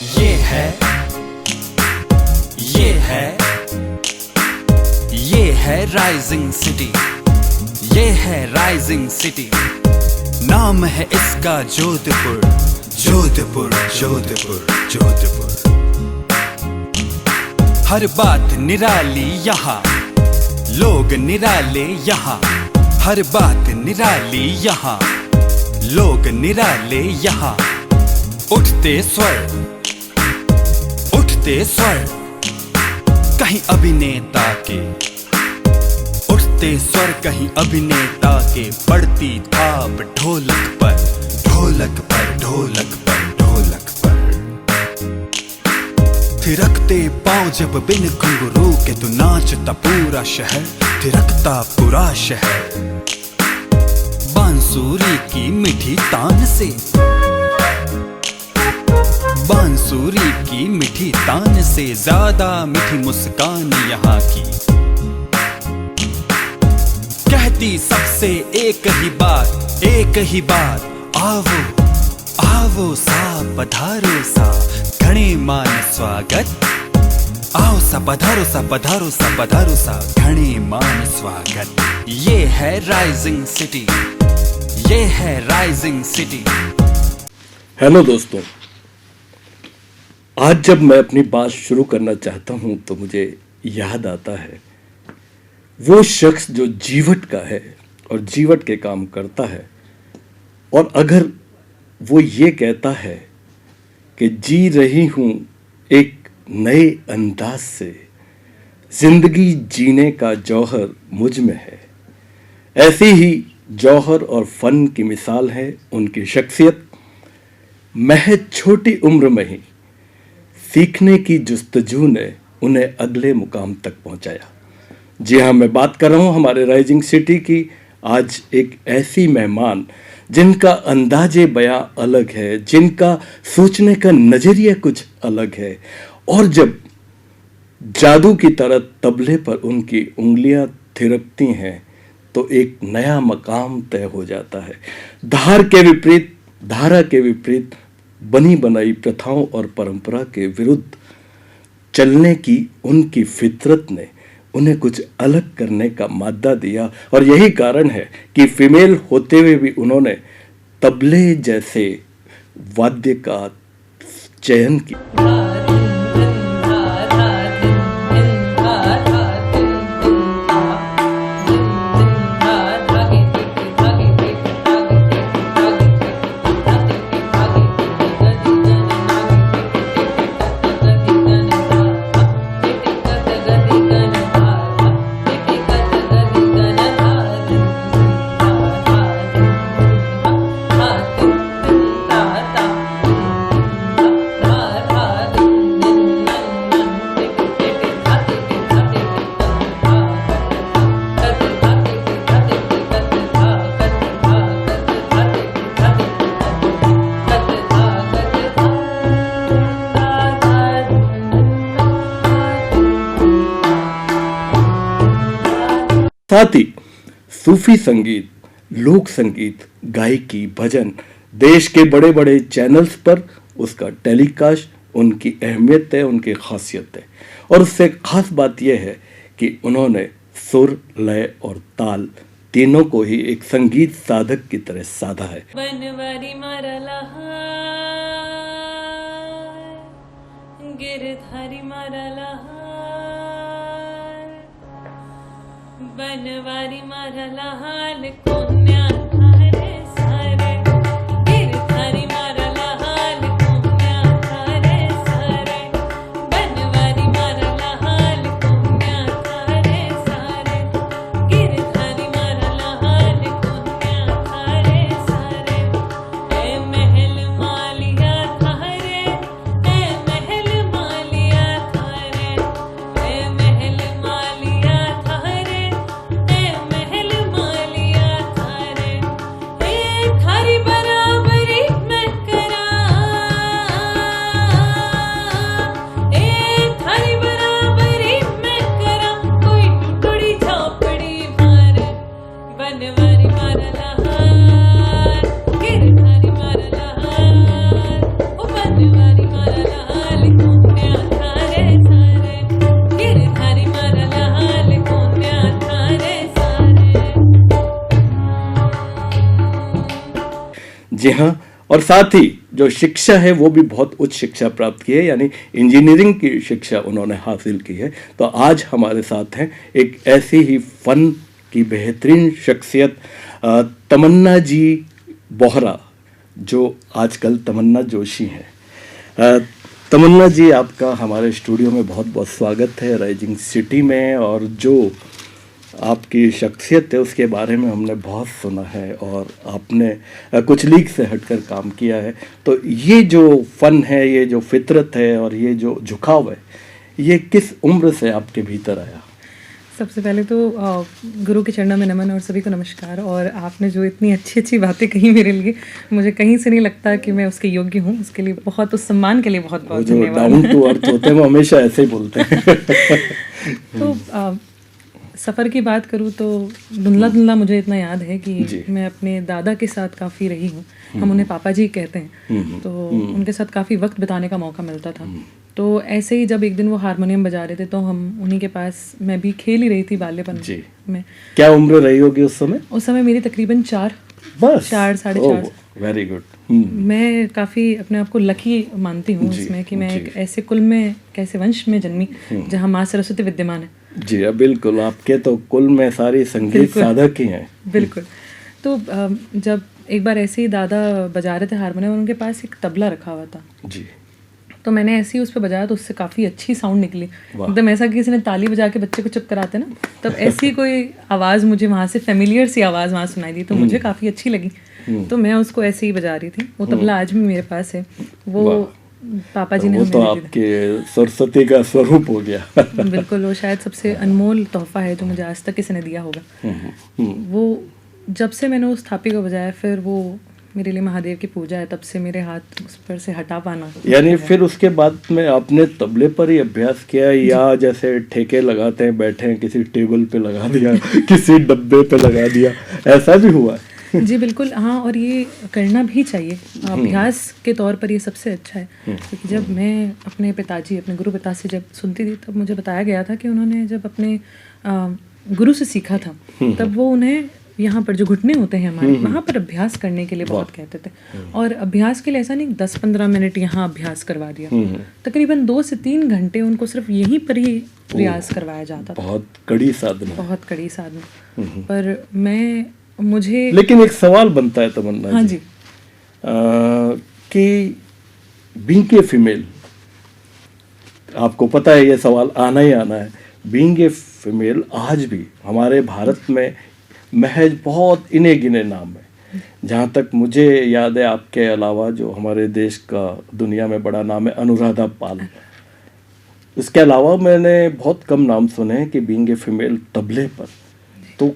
ये है ये है ये है राइजिंग सिटी, ये है राइजिंग सिटी। नाम है इसका जोधपुर, जोधपुर जोधपुर जोधपुर। हर बात निराली यहाँ, लोग निराले यहाँ। हर बात निराली यहाँ, लोग निराले यहाँ। उठते स्वर, उठते स्वर कहीं अभिनेता के, उठते स्वर कहीं अभिनेता के। पड़ती थाप ढोलक पर, ढोलक पर, ढोलक पर, ढोलक पर। थिरकते पांव जब बिन घुंघरू के, तू नाचता पूरा शहर, थिरकता पूरा शहर। बांसुरी की मीठी तान से, बांसुरी की मीठी तान से ज्यादा मीठी मुस्कान यहाँ की। कहती सबसे एक ही बात, एक ही बात। आवो आवो सा पधारो सा, घणे मान स्वागत। आओ सा पधारो सा, पधारो सा, पधारो सा, घणे मान स्वागत। ये है राइजिंग सिटी, ये है राइजिंग सिटी। हेलो दोस्तों, आज जब मैं अपनी बात शुरू करना चाहता हूं तो मुझे याद आता है वो शख्स जो जीवट का है और जीवट के काम करता है। और अगर वो ये कहता है कि जी रही हूं एक नए अंदाज से, जिंदगी जीने का जौहर मुझ में है। ऐसी ही जौहर और फन की मिसाल है उनकी शख्सियत। महज छोटी उम्र में ही सीखने की जुस्तजू ने उन्हें अगले मुकाम तक पहुंचाया। जी हाँ, मैं बात कर रहा हूं हमारे राइजिंग सिटी की। आज एक ऐसी मेहमान जिनका अंदाजे बयां अलग है, जिनका सोचने का नजरिया कुछ अलग है, और जब जादू की तरह तबले पर उनकी उंगलियां थिरकती हैं तो एक नया मकाम तय हो जाता है। धार के विपरीत, धारा के विपरीत बनी बनाई प्रथाओं और परंपरा के विरुद्ध चलने की उनकी फितरत ने उन्हें कुछ अलग करने का मादा दिया। और यही कारण है कि फीमेल होते हुए भी उन्होंने तबले जैसे वाद्य का चयन किया। साथ ही सूफी संगीत, लोक संगीत, गायकी, भजन देश के बड़े बड़े चैनल्स पर उसका टेलीकास्ट उनकी अहमियत है, उनकी खासियत है। और उससे खास बात यह है कि उन्होंने सुर, लय और ताल तीनों को ही एक संगीत साधक की तरह साधा है। बनवारी मारला गिरधारी मारला, बनवारी मारला हाल कोन्या थारे सारे, गिरधारी मारला हाल कोन्या थारे सारे, बनवारी मारला हाल कोन्या थारे सारे, गिरधारी मारला हाल कोन्या थारे सारे। ए महल मालिया थारे, ए महल मालिया थारे, ए महल मालिया थारे, ए महल मालिया थारे। जी हाँ, और साथ ही जो शिक्षा है वो भी बहुत उच्च शिक्षा प्राप्त की है, यानी इंजीनियरिंग की शिक्षा उन्होंने हासिल की है। तो आज हमारे साथ हैं एक ऐसी ही फन की बेहतरीन शख्सियत तमन्ना जी बोहरा, जो आजकल तमन्ना जोशी हैं। तमन्ना जी, आपका हमारे स्टूडियो में बहुत बहुत स्वागत है राइजिंग सिटी में। और जो आपकी शख्सियत है उसके बारे में हमने बहुत सुना है और आपने कुछ लीग से हटकर काम किया है। तो ये जो फ़न है, ये जो फितरत है और ये जो झुकाव है, ये किस उम्र से आपके भीतर आया? सबसे पहले तो गुरु के चरणों में नमन और सभी को नमस्कार। और आपने जो इतनी अच्छी अच्छी बातें कही मेरे लिए, मुझे कहीं से नहीं लगता कि मैं उसके योग्य हूँ। उसके लिए बहुत, उस सम्मान के लिए बहुत बहुत जो धन्यवाद। डाउन टू अर्थ होते हैं वो हमेशा ऐसे ही बोलते हैं। तो सफ़र की बात करूँ तो धुंधला धुंधला मुझे इतना याद है कि मैं अपने दादा के साथ काफ़ी रही हूँ। हम उन्हें पापा जी कहते हैं। तो उनके साथ काफ़ी वक्त बिताने का मौका मिलता था। तो ऐसे ही जब एक दिन वो हारमोनियम बजा रहे थे तो हम उन्हीं के पास, मैं भी खेल ही रही थी बाल्यपन में। क्या उम्र रही होगी उस समय? उस समय मेरी तकरीबन 4 बस 4 साढ़े 4। Very good. मैं काफ़ी अपने आप को लकी मानती हूँ इसमें कि मैं एक ऐसे कुल में, कैसे वंश में जन्मी जहाँ माँ सरस्वती विद्यमान है। जी बिल्कुल, आपके तो कुल में सारी संगीत साधक ही हैं। बिल्कुल। तो जब एक बार ऐसे ही दादा बजा रहे थे हारमोनियम और उनके पास एक तबला रखा हुआ था जी, तो मैंने ऐसे ही उस पर बजाया तो उससे काफ़ी अच्छी साउंड निकली। एकदम ऐसा कि किसी ने ताली बजा के बच्चे को चुप कराते ना, तब ऐसी कोई आवाज़ मुझे वहाँ से, फेमिलियर सी आवाज़ वहाँ सुनाई दी, तो मुझे काफ़ी अच्छी लगी। तो मैं उसको ऐसे ही बजा रही थी। वो तबला आज भी मेरे पास है। वो पापा जी ने वो तो आपके सरस्वती का स्वरूप हो गया। बिल्कुल, वो शायद सबसे अनमोल तोहफा है जो मुझे आज तक किसी ने दिया होगा। वो जब से मैंने उस थापी को बजाया, फिर वो मेरे लिए महादेव की पूजा है। तब से मेरे हाथ उस पर से हटा पाना, यानी फिर उसके बाद में आपने तबले पर ही अभ्यास किया, या जैसे ठेके लगाते हैं, बैठे हैं किसी टेबल पे लगा दिया, किसी डब्बे पे लगा दिया, ऐसा भी हुआ? जी बिल्कुल, हाँ। और ये करना भी चाहिए, अभ्यास के तौर पर ये सबसे अच्छा है। क्योंकि जब मैं अपने पिताजी, अपने गुरु पिता से जब सुनती थी, तब मुझे बताया गया था कि उन्होंने जब अपने गुरु से सीखा था, तब वो उन्हें यहाँ पर जो घुटने होते हैं हमारे, वहाँ पर अभ्यास करने के लिए बहुत कहते थे। और अभ्यास के लिए ऐसा नहीं 10-15 मिनट यहाँ अभ्यास करवा दिया, तकरीबन 2 से 3 घंटे उनको सिर्फ यहीं पर ही रियाज करवाया जाता था। बहुत कड़ी साधना, बहुत कड़ी साधना। पर मुझे लेकिन एक सवाल बनता है तमन्ना हाँ जी, कि बीइंग ए फीमेल, आपको पता है ये सवाल आना ही आना है, बीइंग ए फीमेल आज भी हमारे भारत में महज बहुत इने गिने नाम है। जहाँ तक मुझे याद है, आपके अलावा जो हमारे देश का दुनिया में बड़ा नाम है अनुराधा पाल। इसके अलावा मैंने बहुत कम नाम सुने हैं कि बीइंग ए फीमेल तबले पर। तो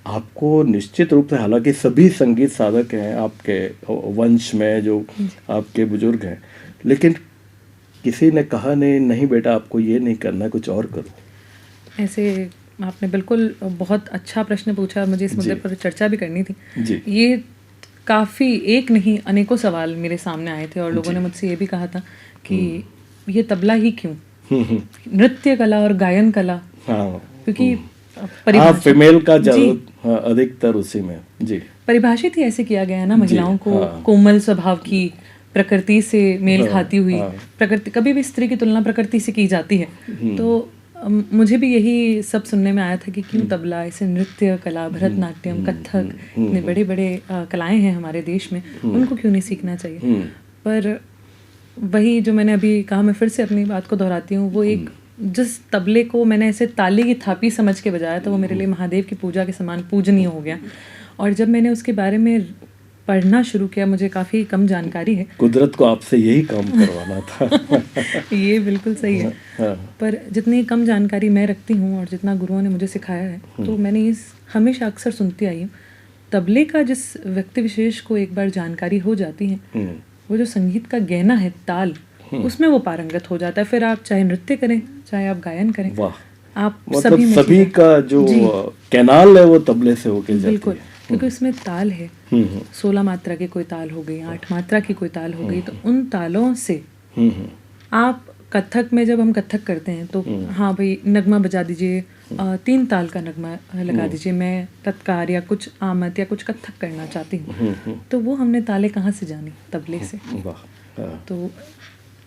आपको निश्चित रूप से, हालांकि सभी संगीत साधक हैं आपके वंश में जो आपके बुजुर्ग हैं, लेकिन किसी ने कहा नहीं बेटा आपको ये नहीं करना, कुछ और करो? ऐसे आपने बिल्कुल बहुत अच्छा प्रश्न पूछा। मुझे इस मुद्दे पर चर्चा भी करनी थी जी। ये काफ़ी, एक नहीं अनेकों सवाल मेरे सामने आए थे और लोगों ने मुझसे ये भी कहा था कि ये तबला ही क्यों, नृत्य कला और गायन कला। हाँ, क्योंकि फीमेल का अधिकतर उसी में जी परिभाषित ही ऐसे किया गया है ना, महिलाओं को कोमल स्वभाव की, प्रकृति से मेल खाती हुई प्रकृति, कभी भी स्त्री की तुलना प्रकृति से की जाती है। तो मुझे भी यही सब सुनने में आया था कि क्यों तबला, ऐसे नृत्य कला, भरतनाट्यम, कथक, इतने बड़े बड़े कलाएं हैं हमारे देश में, उनको क्यों नहीं सीखना चाहिए। पर वही जो मैंने अभी कहा, मैं फिर से अपनी बात को दोहराती हूँ, वो एक जिस तबले को मैंने ऐसे ताली की थापी समझ के बजाया था, वो मेरे लिए महादेव की पूजा के समान पूजनीय हो गया। और जब मैंने उसके बारे में पढ़ना शुरू किया, मुझे काफ़ी कम जानकारी है। कुदरत को आपसे यही काम करवाना था। ये बिल्कुल सही है। पर जितनी कम जानकारी मैं रखती हूँ और जितना गुरुओं ने मुझे सिखाया है, तो मैंने हमेशा अक्सर सुनती आई हूँ, तबले का जिस व्यक्ति विशेष को एक बार जानकारी हो जाती है, वो जो संगीत का गहना है, ताल, उसमें वो पारंगत हो जाता है। फिर आप चाहे नृत्य करें, चाहे आप गायन करें, आप मतलब सभी का जो कैनाल है वो तबले से होके जाती है। बिल्कुल, क्योंकि उसमें ताल है। 16 मात्रा की कोई ताल हो गई, 8 मात्रा की कोई ताल हो गई, तो उन तालों से आप कथक में, जब हम कथक करते हैं तो हाँ भाई नगमा बजा दीजिए, 3 ताल का नगमा लगा दीजिए, मैं तत्कार या कुछ आमद या कुछ कत्थक करना चाहती हूँ। तो वो हमने ताले कहाँ से जानी, तबले से। तो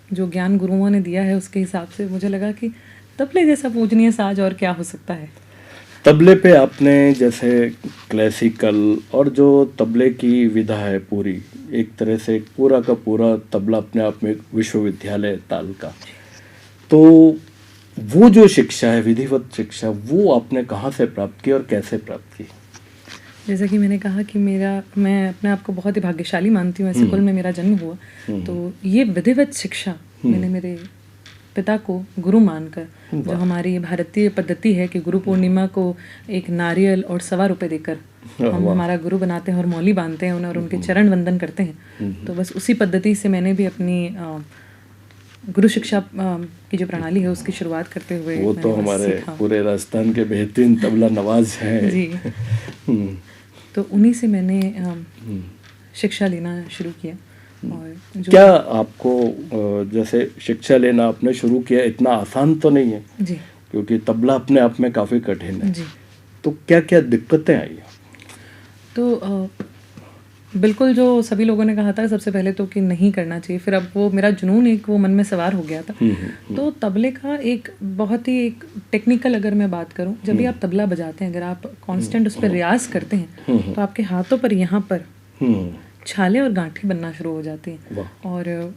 जो ज्ञान गुरुओं ने दिया है उसके हिसाब से मुझे लगा कि तबले जैसा पूजनीय साज और क्या हो सकता है। तबले पे आपने जैसे क्लासिकल और जो तबले की विधा है पूरी, एक तरह से पूरा का पूरा तबला अपने आप में एक विश्वविद्यालय ताल का, तो वो जो शिक्षा है, विधिवत शिक्षा, वो आपने कहाँ से प्राप्त की और कैसे प्राप्त की? जैसा कि मैंने कहा कि मैं अपने आप को बहुत ही भाग्यशाली मानती हूँ, ऐसे कुल में मेरा जन्म हुआ। तो ये विधिवत शिक्षा मैंने मेरे पिता को गुरु मानकर, जो हमारी भारतीय पद्धति है कि गुरु पूर्णिमा को एक नारियल और 1.25 रुपये देकर हम हमारा गुरु बनाते हैं और मौली बांधते हैं उन्हें और उनके चरण वंदन करते हैं। तो बस उसी पद्धति से मैंने भी अपनी गुरु शिक्षा की जो प्रणाली है उसकी शुरुआत करते हुए वो तो हमारे पूरे राजस्थान के बेहतरीन तबला नवाज हैं जी। तो उन्हीं से मैंने शिक्षा लेना शुरू किया। और क्या आपको जैसे शिक्षा लेना आपने शुरू किया, इतना आसान तो नहीं है जी, क्योंकि तबला अपने आप में काफ़ी कठिन है जी। तो क्या क्या दिक्कतें आई? तो बिल्कुल जो सभी लोगों ने कहा था सबसे पहले तो कि नहीं करना चाहिए, फिर अब वो मेरा जुनून एक वो मन में सवार हो गया था। तो तबले का एक बहुत ही एक टेक्निकल अगर मैं बात करूं, जब भी आप तबला बजाते हैं, अगर आप कांस्टेंट उस पर रियाज करते हैं तो आपके हाथों पर यहाँ पर छाले और गांठें बनना शुरू हो जाती हैं। और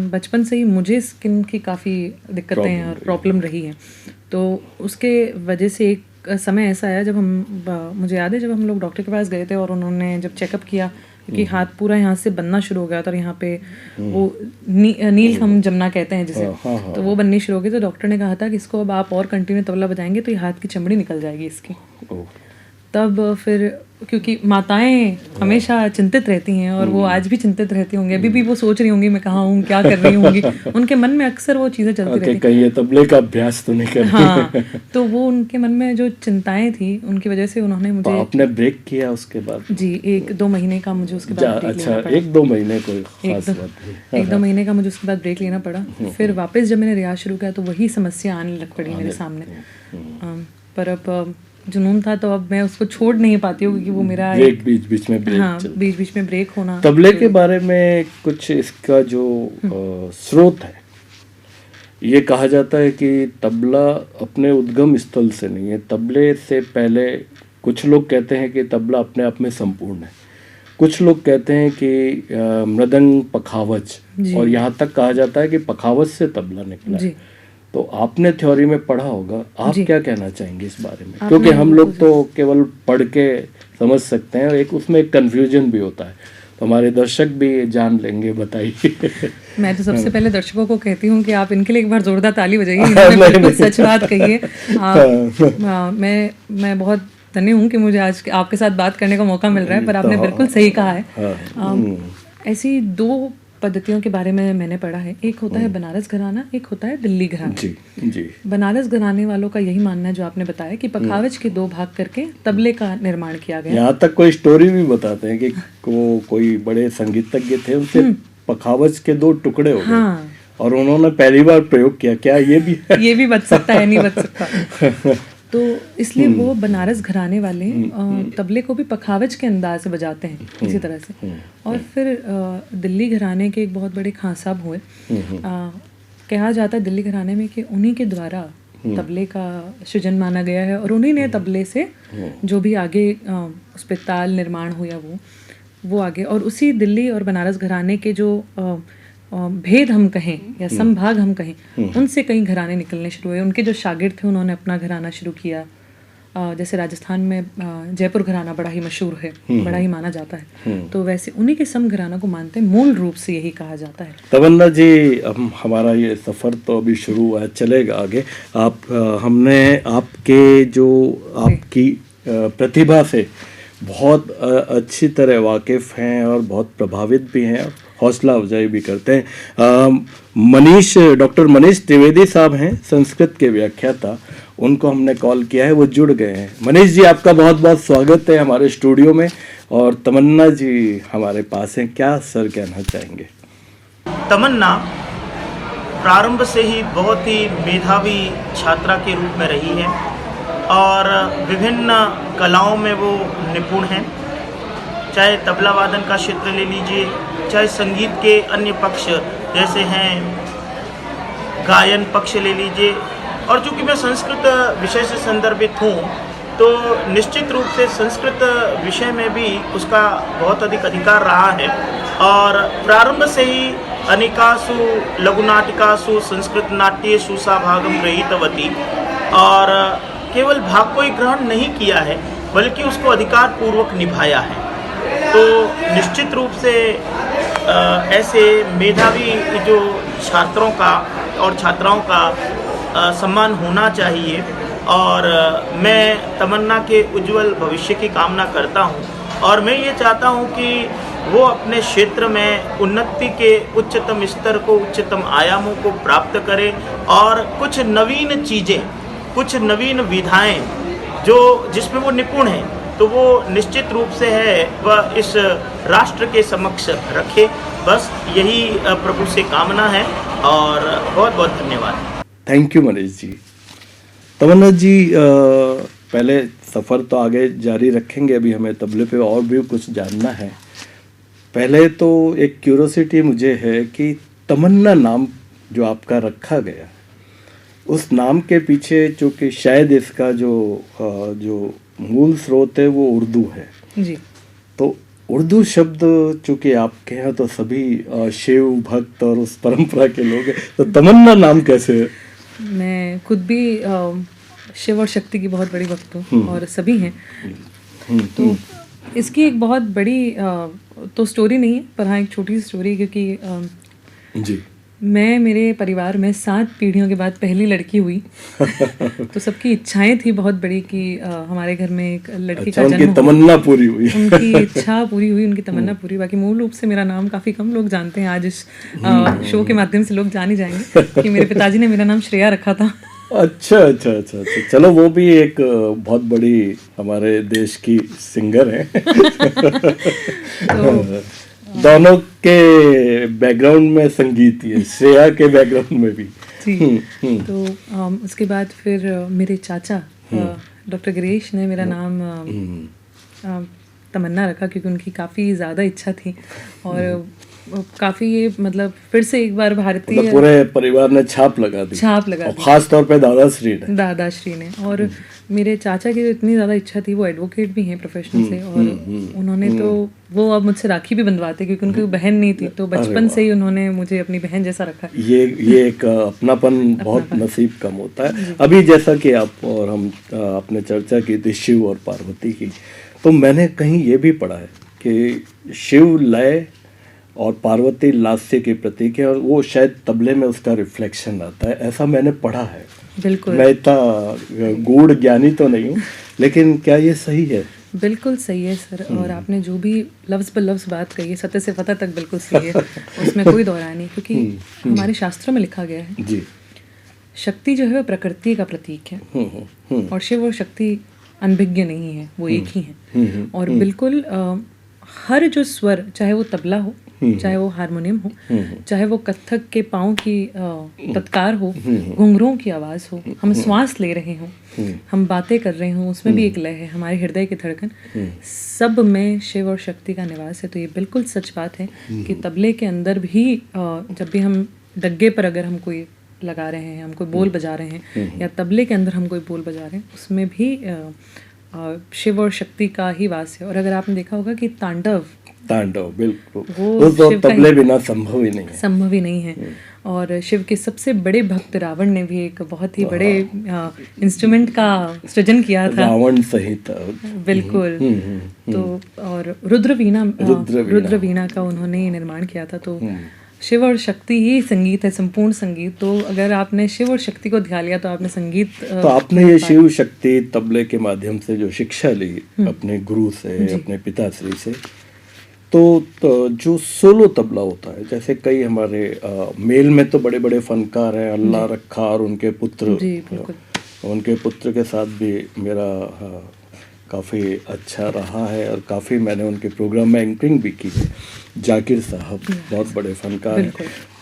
बचपन से ही मुझे स्किन की काफ़ी दिक्कतें और प्रॉब्लम रही है। तो उसके वजह से एक समय ऐसा आया जब मुझे याद है जब हम लोग डॉक्टर के पास गए थे और उन्होंने जब चेकअप किया कि हाथ पूरा यहाँ से बनना शुरू हो गया था और यहाँ पे वो नील हम जमना कहते हैं जिसे, तो वो बननी शुरू हो गई। तो डॉक्टर ने कहा था कि इसको अब आप और कंटिन्यू तबला बजाएंगे तो ये हाथ की चमड़ी निकल जाएगी इसकी। तब फिर क्योंकि माताएं हमेशा चिंतित रहती हैं और वो आज भी चिंतित रहती होंगी, अभी भी वो सोच रही होंगी मैं कहाँ हूँ, क्या कर रही होंगी, उनके मन में अक्सर वो चीज़ें चलती रहती हैं। कहीं ये तबले का अभ्यास तो नहीं कर हाँ, तो वो उनके मन में जो चिंताएं थी उनकी वजह से उन्होंने मुझे तो आपने ब्रेक किया उसके बाद? जी, 1-2 महीने का मुझे उसके बाद ब्रेक अच्छा, लेना पड़ा। 1-2 महीने कोई खास बात नहीं। 1-2 महीने का मुझे उसके बाद ब्रेक लेना पड़ा। फिर वापस जब मैंने रियाज शुरू किया तो वही समस्या आने लग पड़ी मेरे सामने। पर अब जुनून था तो अब मैं उसको छोड़ नहीं पाती हूँ क्योंकि वो मेरा ब्रेक बीच में ब्रेक, हाँ, बीच में ब्रेक होना। तबले के बारे में कुछ इसका जो स्रोत है, ये कहा जाता है कि तबला अपने उद्गम स्थल से नहीं है, तबले से पहले कुछ लोग कहते हैं कि तबला अपने आप में संपूर्ण है, कुछ लोग कहते हैं कि मृदंग पखावज, और यहाँ तक कहा जाता है कि पखावज से तबला निकला है। तो आपने थ्योरी में पढ़ा होगा, आप क्या कहना चाहेंगे इस बारे में? क्योंकि हम लोग तो केवल पढ़ के समझ सकते हैं और एक उसमें एक कन्फ्यूजन भी होता है, तो हमारे दर्शक भी जान लेंगे, बताइए। मैं तो सबसे पहले दर्शकों को कहती हूँ कि आप इनके लिए एक बार जोरदार ताली बजाइए, इन्होंने बिल्कुल सच बात कही है। मैं बहुत धन्य हूँ कि मुझे आज आपके साथ बात करने का मौका मिल रहा है, पर आपने बिल्कुल सही कहा है। ऐसी 2 पद्धतियों के बारे में मैंने पढ़ा है, एक होता है बनारस घराना, एक होता है दिल्ली घराना। जी। बनारस घराने वालों का यही मानना है जो आपने बताया कि पखावज के 2 भाग करके तबले का निर्माण किया गया। यहाँ तक कोई स्टोरी भी बताते हैं कि कोई बड़े संगीतज्ञ थे, उनसे पखावज के 2 टुकड़े हो गए और उन्होंने पहली बार प्रयोग किया। क्या ये भी है? ये भी बच सकता है, नहीं बच सकता। तो इसलिए वो बनारस घराने वाले तबले को भी पखावज के अंदाज से बजाते हैं इसी तरह से। और फिर दिल्ली घराने के एक बहुत बड़े खां साहब हुए, कहा जाता है दिल्ली घराने में कि उन्हीं के द्वारा तबले का सृजन माना गया है और उन्हीं ने तबले से जो भी आगे उस पर ताल निर्माण हुआ वो आगे, और उसी दिल्ली और बनारस घराने के जो भेद हम कहें या संभाग हम कहें, उनसे कई घराने निकलने शुरू हुए। उनके जो शागिर्द थे उन्होंने अपना घराना शुरू किया। जैसे राजस्थान में जयपुर घराना बड़ा ही मशहूर है, बड़ा ही माना जाता है, तो वैसे उन्हीं के सम घराना को मानते हैं, मूल रूप से यही कहा जाता है। तमन्ना जी, हमारा ये सफ़र तो अभी शुरू हुआ है, चलेगा आगे। हमने आपकी प्रतिभा से बहुत अच्छी तरह वाकिफ़ हैं और बहुत प्रभावित भी हैं, हौसला अफजाई भी करते हैं। डॉक्टर मनीष त्रिवेदी साहब हैं, संस्कृत के व्याख्याता, उनको हमने कॉल किया है, वो जुड़ गए हैं। मनीष जी, आपका बहुत बहुत स्वागत है हमारे स्टूडियो में। और तमन्ना जी हमारे पास हैं, क्या सर कहना चाहेंगे? तमन्ना प्रारंभ से ही बहुत ही मेधावी छात्रा के रूप में रही है और विभिन्न कलाओं में वो निपुण हैं। चाहे तबला वादन का क्षेत्र ले लीजिए, चाहे संगीत के अन्य पक्ष जैसे हैं गायन पक्ष ले लीजिए। और चूँकि मैं संस्कृत विषय से संदर्भित हूँ तो निश्चित रूप से संस्कृत विषय में भी उसका बहुत अधिक अधिकार रहा है और प्रारंभ से ही अनेकासु लघुनाटिकासु संस्कृत नाट्येषु सा भागम गृहीतवती, और केवल भाग को ही ग्रहण नहीं किया है बल्कि उसको अधिकार पूर्वक निभाया है। तो निश्चित रूप से ऐसे मेधावी जो छात्रों का और छात्राओं का सम्मान होना चाहिए और मैं तमन्ना के उज्जवल भविष्य की कामना करता हूं। और मैं ये चाहता हूं कि वो अपने क्षेत्र में उन्नति के उच्चतम स्तर को, उच्चतम आयामों को प्राप्त करे और कुछ नवीन चीज़ें, कुछ नवीन विधाएं जो जिसमें वो निपुण हैं तो वो निश्चित रूप से है वह इस राष्ट्र के समक्ष रखे। बस यही प्रभु से कामना है और बहुत बहुत धन्यवाद। Thank you Manish ji. तमन्ना जी, पहले सफ़र तो आगे जारी रखेंगे, अभी हमें तबले पे और भी कुछ जानना है। पहले तो एक क्यूरोसिटी मुझे है कि तमन्ना नाम जो आपका रखा गया, उस नाम के पीछे चूँकि शायद इसका जो मूल स्रोत है वो उर्दू है जी। तो उर्दू शब्द चूँकि आपके यहाँ तो सभी शिव भक्त और उस परंपरा के लोग हैं, तो तमन्ना नाम कैसे है? मैं खुद भी शिव और शक्ति की बहुत बड़ी भक्त हूँ और सभी हैं। तो इसकी एक बहुत बड़ी तो स्टोरी नहीं है, पर हाँ एक छोटी सी स्टोरी, क्योंकि जी मैं मेरे परिवार में 7 पीढ़ियों के बाद पहली लड़की हुई। तो सबकी इच्छाएं थी बहुत बड़ी कि हमारे घर में एक लड़की का उनकी जन्म हो। तमन्ना पूरी हुई। उनकी इच्छा पूरी हुई, उनकी तमन्ना पूरी। बाकी मूल रूप से मेरा नाम काफ़ी कम लोग जानते हैं, आज इस शो के माध्यम से लोग जान ही जाएंगे कि मेरे पिताजी ने मेरा नाम श्रेया रखा था। अच्छा, चलो वो भी एक बहुत बड़ी हमारे देश की सिंगर है। तो दोनों के बैकग्राउंड में संगीत ही है, श्रेया के बैकग्राउंड में भी। जी। तो उसके बाद फिर मेरे चाचा डॉक्टर गिरीश ने मेरा नाम तमन्ना रखा, क्योंकि उनकी काफ़ी ज़्यादा इच्छा थी और काफ़ी ये मतलब फिर से एक बार भारतीय मतलब पूरे परिवार ने छाप लगा दी। और खास तौर पे दादाश्री ने। और मेरे चाचा की जो इतनी ज़्यादा इच्छा थी, वो एडवोकेट भी हैं प्रोफेशन से, और उन्होंने तो वो अब मुझसे राखी भी बंधवाते, क्योंकि उनकी बहन नहीं थी, तो बचपन से ही उन्होंने मुझे अपनी बहन जैसा रखा। ये एक अपनापन बहुत नसीब कम होता है। अभी जैसा कि आप और हम आपने चर्चा की थी शिव और पार्वती की, तो मैंने कहीं ये भी पढ़ा है कि शिव लय और पार्वती लास्य के प्रतीक है, और वो शायद तबले में उसका रिफ्लेक्शन आता है, ऐसा मैंने पढ़ा है। बिल्कुल। मैं इतना गूढ़ ज्ञानी तो नहीं हूँ, लेकिन क्या ये सही है? बिल्कुल सही है सर। और आपने जो भी लफ्ज़ पर लफ्ज़ बात कही है, सत्य से फतह तक बिल्कुल सही है, उसमें कोई दौरा नहीं, क्योंकि हमारे शास्त्रों में लिखा गया है जी, शक्ति जो है वह प्रकृति का प्रतीक है और शिव और शक्ति अनभिज्ञ नहीं है, वो एक ही है। और बिल्कुल हर जो स्वर, चाहे वो तबला हो, चाहे वो हारमोनियम हो, चाहे वो कत्थक के पाँव की तत्कार हो, घुंघरों की आवाज़ हो, हम श्वास ले रहे हों, हम बातें कर रहे हों, उसमें भी एक लय है, हमारे हृदय की धड़कन, सब में शिव और शक्ति का निवास है। तो ये बिल्कुल सच बात है कि तबले के अंदर भी जब भी हम डग्गे पर अगर हम कोई लगा रहे हैं, हम कोई बोल बजा रहे हैं, या तबले के अंदर हम कोई बोल बजा रहे हैं, उसमें भी शिव और शक्ति का ही वास है। और अगर आपने देखा होगा कि तांडव बिल्कुल वो तो तबले बिना संभव ही नहीं है। और शिव के सबसे बड़े भक्त रावण ने भी एक बहुत ही बड़े इंस्ट्रूमेंट का सृजन किया था, रावण सहित। बिल्कुल। तो और रुद्र वीणा का उन्होंने निर्माण किया था। तो शिव और शक्ति ही संगीत है, संपूर्ण संगीत। तो अगर आपने शिव और शक्ति को ध्यान लिया तो आपने संगीत तो आपने ये शिव शक्ति तबले के माध्यम से जो शिक्षा ली अपने गुरु से, अपने पिताश्री से, तो जो सोलो तबला होता है, जैसे कई हमारे मेल में तो बड़े बड़े फनकार हैं, अल्लाह रखा और उनके पुत्र, उनके पुत्र के साथ भी मेरा काफ़ी अच्छा रहा है और काफ़ी मैंने उनके प्रोग्राम में एंकरिंग भी की है। जाकिर साहब बहुत बड़े फनकार हैं।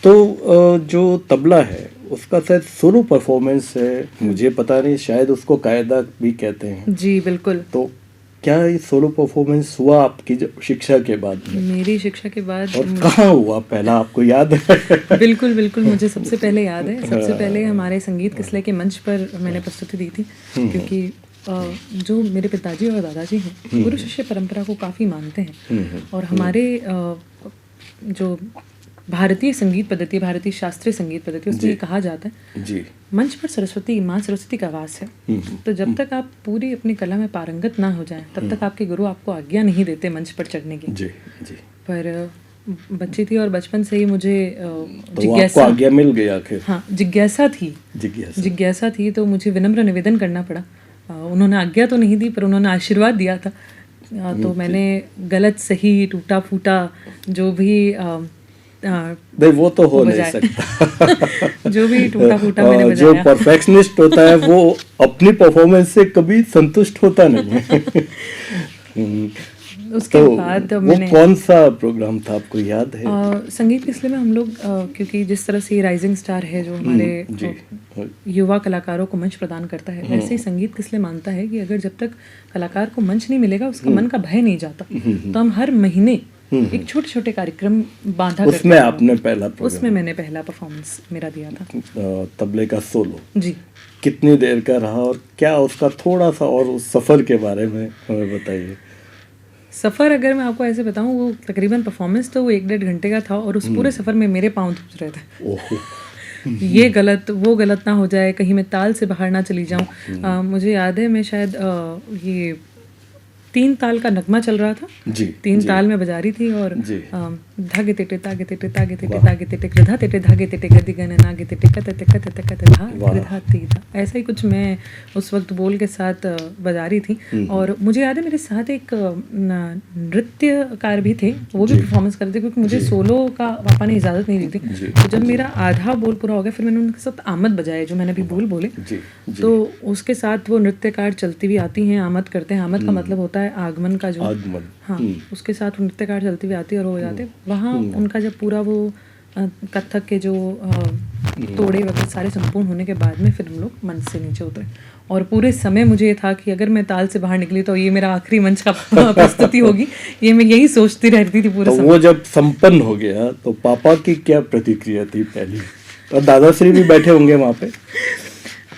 तो जो तबला है उसका शायद सोलो परफॉर्मेंस है, मुझे पता नहीं, शायद उसको कायदा भी कहते हैं। जी बिल्कुल। तो क्या ये सोलो परफॉर्मेंस हुआ आपकी शिक्षा के बाद में? मेरी शिक्षा के बाद और कहाँ हुआ पहला, आपको याद है? बिल्कुल बिल्कुल, मुझे सबसे पहले याद है। सबसे पहले हमारे संगीत किसले के मंच पर मैंने प्रस्तुति दी थी, क्योंकि जो मेरे पिताजी और दादाजी हैं गुरु शिष्य परंपरा को काफ़ी मानते हैं, और हमारे जो भारतीय संगीत पद्धति, भारतीय शास्त्रीय संगीत पद्धति, उसमें ये कहा जाता है जी, मंच पर सरस्वती, माँ सरस्वती का वास है। तो जब तक आप पूरी अपनी कला में पारंगत ना हो जाएं, तब तक आपके गुरु आपको आज्ञा नहीं देते मंच पर चढ़ने की। जी जी। पर बच्ची थी और बचपन से ही मुझे तो आपको आज्ञा मिल गई आखिर? हाँ, जिज्ञासा थी। जिज्ञासा थी, तो मुझे विनम्र निवेदन करना पड़ा। उन्होंने आज्ञा तो नहीं दी, पर उन्होंने आशीर्वाद दिया था। तो मैंने गलत सही टूटा फूटा जो भी नहीं, वो तो हो नहीं सकता। जो भी टूटा फूटा मैंने बजाया। जो परफेक्शनिस्ट होता है वो अपनी परफॉर्मेंस से कभी संतुष्ट होता नहीं है। उसके बाद वो कौन सा प्रोग्राम था, आपको याद है? संगीत किसले में हम लोग, क्योंकि जिस तरह से राइजिंग स्टार है जो हमारे युवा कलाकारों को मंच प्रदान करता है, वैसे ही संगीत किसले मानता है कि अगर जब तक कलाकार को मंच नहीं मिलेगा, उसका मन का भय नहीं जाता। तो हम हर महीने एक छोटे छोटे कार्यक्रम बांधा करते। उसमें आपने पहला उसमें मैंने पहला परफॉर्मेंस मेरा दिया था, तबले का सोलो। जी। कितनी देर का रहा और क्या उसका थोड़ा सा और उस सफर के बारे में हमें बताइए। सफ़र अगर मैं आपको ऐसे बताऊं, वो तकरीबन परफॉर्मेंस तो वो 1-1.5 घंटे का था, और उस पूरे सफ़र में मेरे पाँव धुस रहे थे। ये गलत वो गलत ना हो जाए, कहीं मैं ताल से बाहर ना चली जाऊं। मुझे याद है मैं शायद ये 3 ताल का नगमा चल रहा था जी, 3 ताल में बजा रही थी, और धागे तेटे तागे तेटे तागे तेटे तागे तेटे गृधा तेटे धागे तेटे गति गण नागे तेटे कत कत कत धा गृधा तीधा, ऐसा ही कुछ मैं उस वक्त बोल के साथ बजा रही थी। और मुझे याद है मेरे साथ एक नृत्यकार भी थे, वो भी परफॉर्मेंस कर रहे थे, क्योंकि मुझे सोलो का पापा ने इजाज़त नहीं दी थी। तो जब मेरा आधा बोल पूरा हो गया, फिर मैंने उनके साथ आमद बजाए, जो मैंने अभी बोल बोले। तो उसके साथ वो नृत्यकार चलती हुई आती हैं, आमद करते हैं। आमद का मतलब होता है आगमन का, जो आगमन, हाँ, उसके साथ नृत्यकार चलती हुई आती है और हो जाते। वहाँ उनका जब पूरा वो कथक के जो तोड़े वगैरह सारे संपूर्ण होने के बाद में फिर हम लोग मंच से नीचे उतरे, और पूरे समय मुझे ये था कि अगर मैं ताल से बाहर निकली तो ये मेरा आखिरी मंच का प्रस्तुति होगी, ये मैं यही सोचती रहती थी पूरे समय। वो जब संपन्न हो गया तो पापा की क्या प्रतिक्रिया थी पहली, और दादाश्री भी बैठे होंगे वहाँ पे?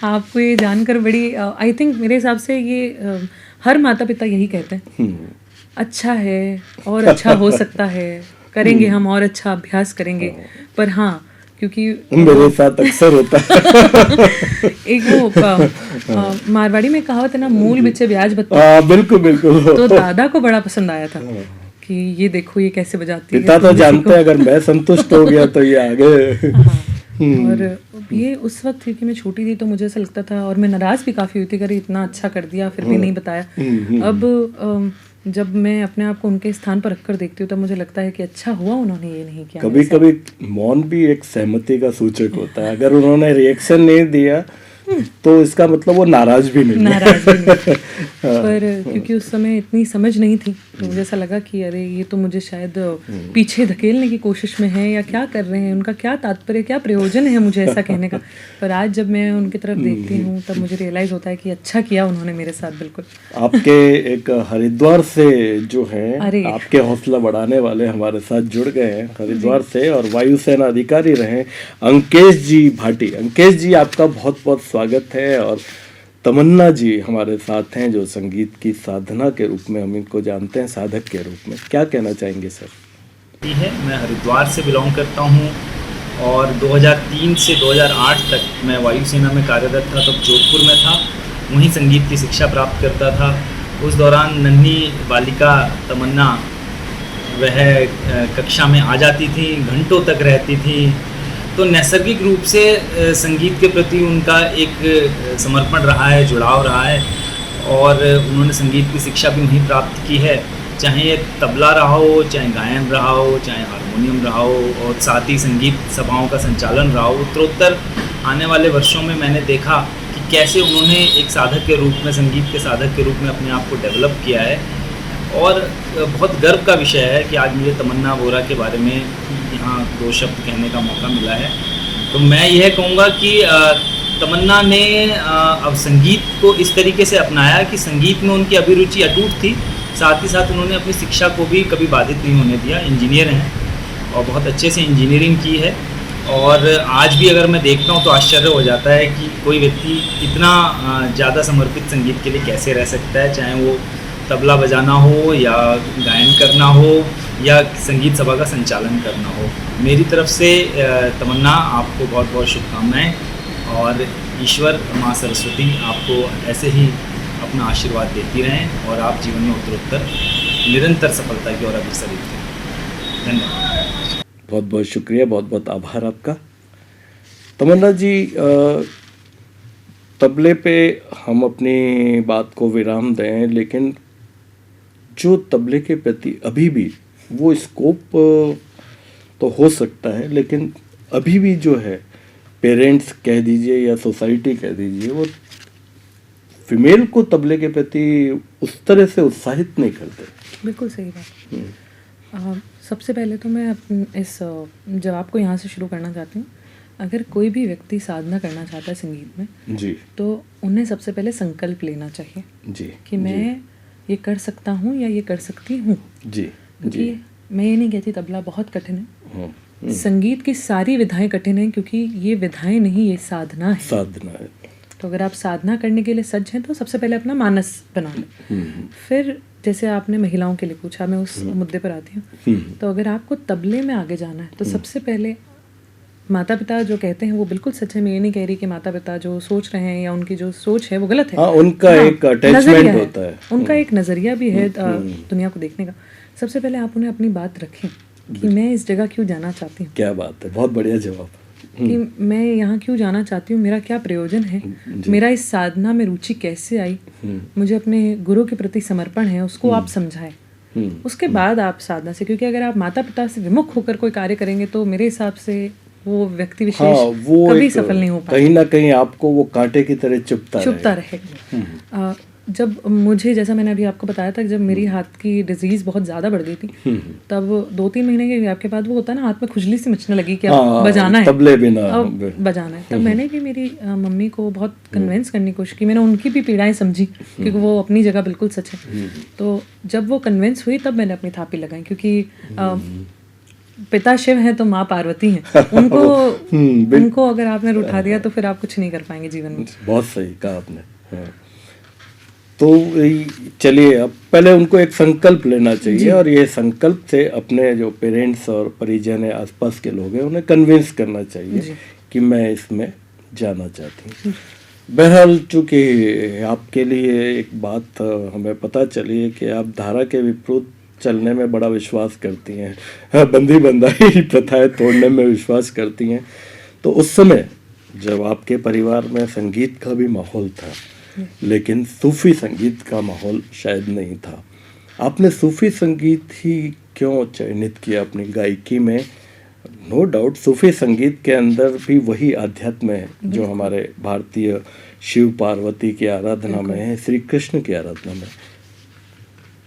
आपको ये जानकर बड़ी आई थिंक मेरे हिसाब से ये हर माता पिता यही कहते हैं, अच्छा है और अच्छा हो सकता है, करेंगे हम और अच्छा अभ्यास करेंगे। पर हाँ, क्योंकि मेरे साथ अक्सर होता है। एक वो मारवाड़ी में कहावत है ना, मूल बिचे ब्याज बता। बिल्कुल बिल्कुल। तो दादा को बड़ा पसंद आया था कि ये देखो ये कैसे बजाती है। पिता तो जानते हैं अगर मैं संतुष्ट हो गया तो ये आगे। और ये उस वक्त क्योंकि मैं छोटी थी तो मुझे ऐसा लगता था, और मैं नाराज़ भी काफ़ी हुई थी, अगर इतना अच्छा कर दिया फिर भी नहीं बताया। अब जब मैं अपने आप को उनके स्थान पर रखकर देखती हूँ तब मुझे लगता है कि अच्छा हुआ उन्होंने ये नहीं किया। कभी कभी मौन भी एक सहमति का सूचक होता है, अगर उन्होंने रिएक्शन नहीं दिया तो इसका मतलब वो नाराज भी नहीं पर क्योंकि उस समय इतनी समझ नहीं थी तो मुझे ऐसा लगा कि अरे ये तो मुझे शायद पीछे धकेलने की कोशिश में है, या क्या कर रहे हैं, उनका क्या तात्पर्य, क्या प्रयोजन है मुझे ऐसा कहने का। पर आज जब मैं उनकी तरफ देखती हूँ तब मुझे रियलाइज होता है कि अच्छा किया उन्होंने मेरे साथ। बिल्कुल। आपके एक हरिद्वार से जो है आपके हौसला बढ़ाने वाले हमारे साथ जुड़ गए हैं हरिद्वार से, और वायुसेना अधिकारी रहे अंकेश जी भाटी। अंकेश जी आपका बहुत बहुत स्वागत है। और तमन्ना जी हमारे साथ हैं जो संगीत की साधना के रूप में हम इनको जानते हैं, साधक के रूप में। क्या कहना चाहेंगे सर? मैं हरिद्वार से बिलोंग करता हूँ और 2003 से 2008 तक मैं वायुसेना में कार्यरत था। तब जोधपुर में था, वहीं संगीत की शिक्षा प्राप्त करता था। उस दौरान नन्ही बालिका तमन्ना वह कक्षा में आ जाती थी, घंटों तक रहती थी, तो नैसर्गिक रूप से संगीत के प्रति उनका एक समर्पण रहा है, जुड़ाव रहा है, और उन्होंने संगीत की शिक्षा भी वहीं प्राप्त की है। चाहे ये तबला रहा हो, चाहे गायन रहा हो, चाहे हारमोनियम रहा हो, और साथ ही संगीत सभाओं का संचालन रहा हो। उत्तरोत्तर आने वाले वर्षों में मैंने देखा कि कैसे उन्होंने एक साधक के रूप में, संगीत के साधक के रूप में अपने आप को डेवलप किया है। और बहुत गर्व का विषय है कि आज मुझे तमन्ना वोरा के बारे में यहाँ 2 शब्द कहने का मौका मिला है। तो मैं यह कहूँगा कि तमन्ना ने अब संगीत को इस तरीके से अपनाया कि संगीत में उनकी अभिरुचि अटूट थी, साथ ही साथ उन्होंने अपनी शिक्षा को भी कभी बाधित नहीं होने दिया। इंजीनियर हैं और बहुत अच्छे से इंजीनियरिंग की है, और आज भी अगर मैं देखता हूँ तो आश्चर्य हो जाता है कि कोई व्यक्ति इतना ज़्यादा समर्पित संगीत के लिए कैसे रह सकता है, चाहे वो तबला बजाना हो या गायन करना हो या संगीत सभा का संचालन करना हो। मेरी तरफ से तमन्ना आपको बहुत बहुत शुभकामनाएं, और ईश्वर माँ सरस्वती आपको ऐसे ही अपना आशीर्वाद देती रहें और आप जीवन में उत्तरोत्तर निरंतर सफलता की ओर अग्रसर होते हैं। धन्यवाद। बहुत बहुत शुक्रिया, बहुत बहुत आभार आपका। तमन्ना जी, तबले पे हम अपनी बात को विराम दें, लेकिन जो तबले के प्रति अभी भी वो स्कोप तो हो सकता है, लेकिन अभी भी जो है पेरेंट्स कह दीजिए या सोसाइटी कह दीजिए, वो फीमेल को तबले के प्रति उस तरह से उत्साहित नहीं करते। बिल्कुल सही बात। सबसे पहले तो मैं इस जवाब को यहाँ से शुरू करना चाहती हूँ। अगर कोई भी व्यक्ति साधना करना चाहता है संगीत में जी, तो उन्हें सबसे पहले संकल्प लेना चाहिए जी कि मैं ये कर सकता हूँ या ये कर सकती हूँ। जी, क्योंकि मैं ये नहीं कहती तबला बहुत कठिन है, संगीत की सारी विधाएं कठिन हैं, क्योंकि ये विधाएं नहीं, ये साधना है। साधना है। तो अगर आप साधना करने के लिए सज्ज हैं तो सबसे पहले अपना मानस बना लें। फिर जैसे आपने महिलाओं के लिए पूछा, मैं उस मुद्दे पर आती हूँ। तो अगर आपको तबले में आगे जाना है तो सबसे पहले माता पिता जो कहते हैं वो बिल्कुल सच है। मैं ये नहीं कह रही कि माता पिता जो सोच रहे हैं या उनकी जो सोच है वो गलत है। हाँ, उनका एक अटैचमेंट होता है, उनका एक नज़रिया भी है दुनिया को देखने का। सबसे पहले आप उन्हें अपनी बात रखें कि मैं इस जगह क्यों जाना चाहती हूँ। क्या बात है, बहुत बढ़िया जवाब। कि मैं यहाँ क्यों जाना चाहती हूँ, मेरा क्या प्रयोजन है, मेरा इस साधना में रुचि कैसे आई, मुझे अपने गुरु के प्रति समर्पण है, उसको आप समझाएं। उसके बाद आप साधना से, क्योंकि अगर आप माता पिता से विमुख होकर कोई कार्य करेंगे तो मेरे हिसाब से वो व्यक्ति विशेष कभी सफल नहीं हो पाएगा। कहीं ना कहीं आपको वो कांटे की तरह चुभता रहेगा। जब मुझे, जैसा मैंने अभी आपको बताया था, जब मेरी हाथ की डिजीज बहुत ज़्यादा बढ़ गई थी, तब 2-3 महीने के गैप के बाद वो होता है ना, हाथ में खुजली सी मचने लगी कि अब बजाना है, तबले बिना अब बजाना है। तब मैंने भी मेरी मम्मी को बहुत कन्विंस करने की कोशिश की। मैंने उनकी भी पीड़ाएं समझी, क्योंकि वो अपनी जगह बिल्कुल सच है। तो जब वो कन्विंस हुई तब मैंने अपनी थापी लगाई, क्योंकि पिता शिव हैं तो माँ पार्वती हैं। उनको अगर आपने उठा दिया तो फिर आप कुछ नहीं कर पाएंगे जीवन में। बहुत सही कहा आपने। तो चलिए, अब पहले उनको एक संकल्प लेना चाहिए, और ये संकल्प से अपने जो पेरेंट्स और परिजन है, आसपास के लोग हैं, उन्हें कन्विंस करना चाहिए कि मैं इसमें जाना चाहती हूँ। बहरहाल, चूँकि आपके लिए एक बात हमें पता चली है कि आप धारा के विपरीत चलने में बड़ा विश्वास करती हैं, बंदी बंदाई प्रथाएं तोड़ने में विश्वास करती हैं। तो उस समय जब आपके परिवार में संगीत का भी माहौल था, लेकिन सूफी संगीत का माहौल शायद नहीं था, आपने सूफी संगीत ही क्यों चयनित किया अपनी गायकी में? नो डाउट सूफी संगीत के अंदर भी वही आध्यात्म है जो हमारे भारतीय शिव पार्वती की आराधना में है, श्री कृष्ण की आराधना में।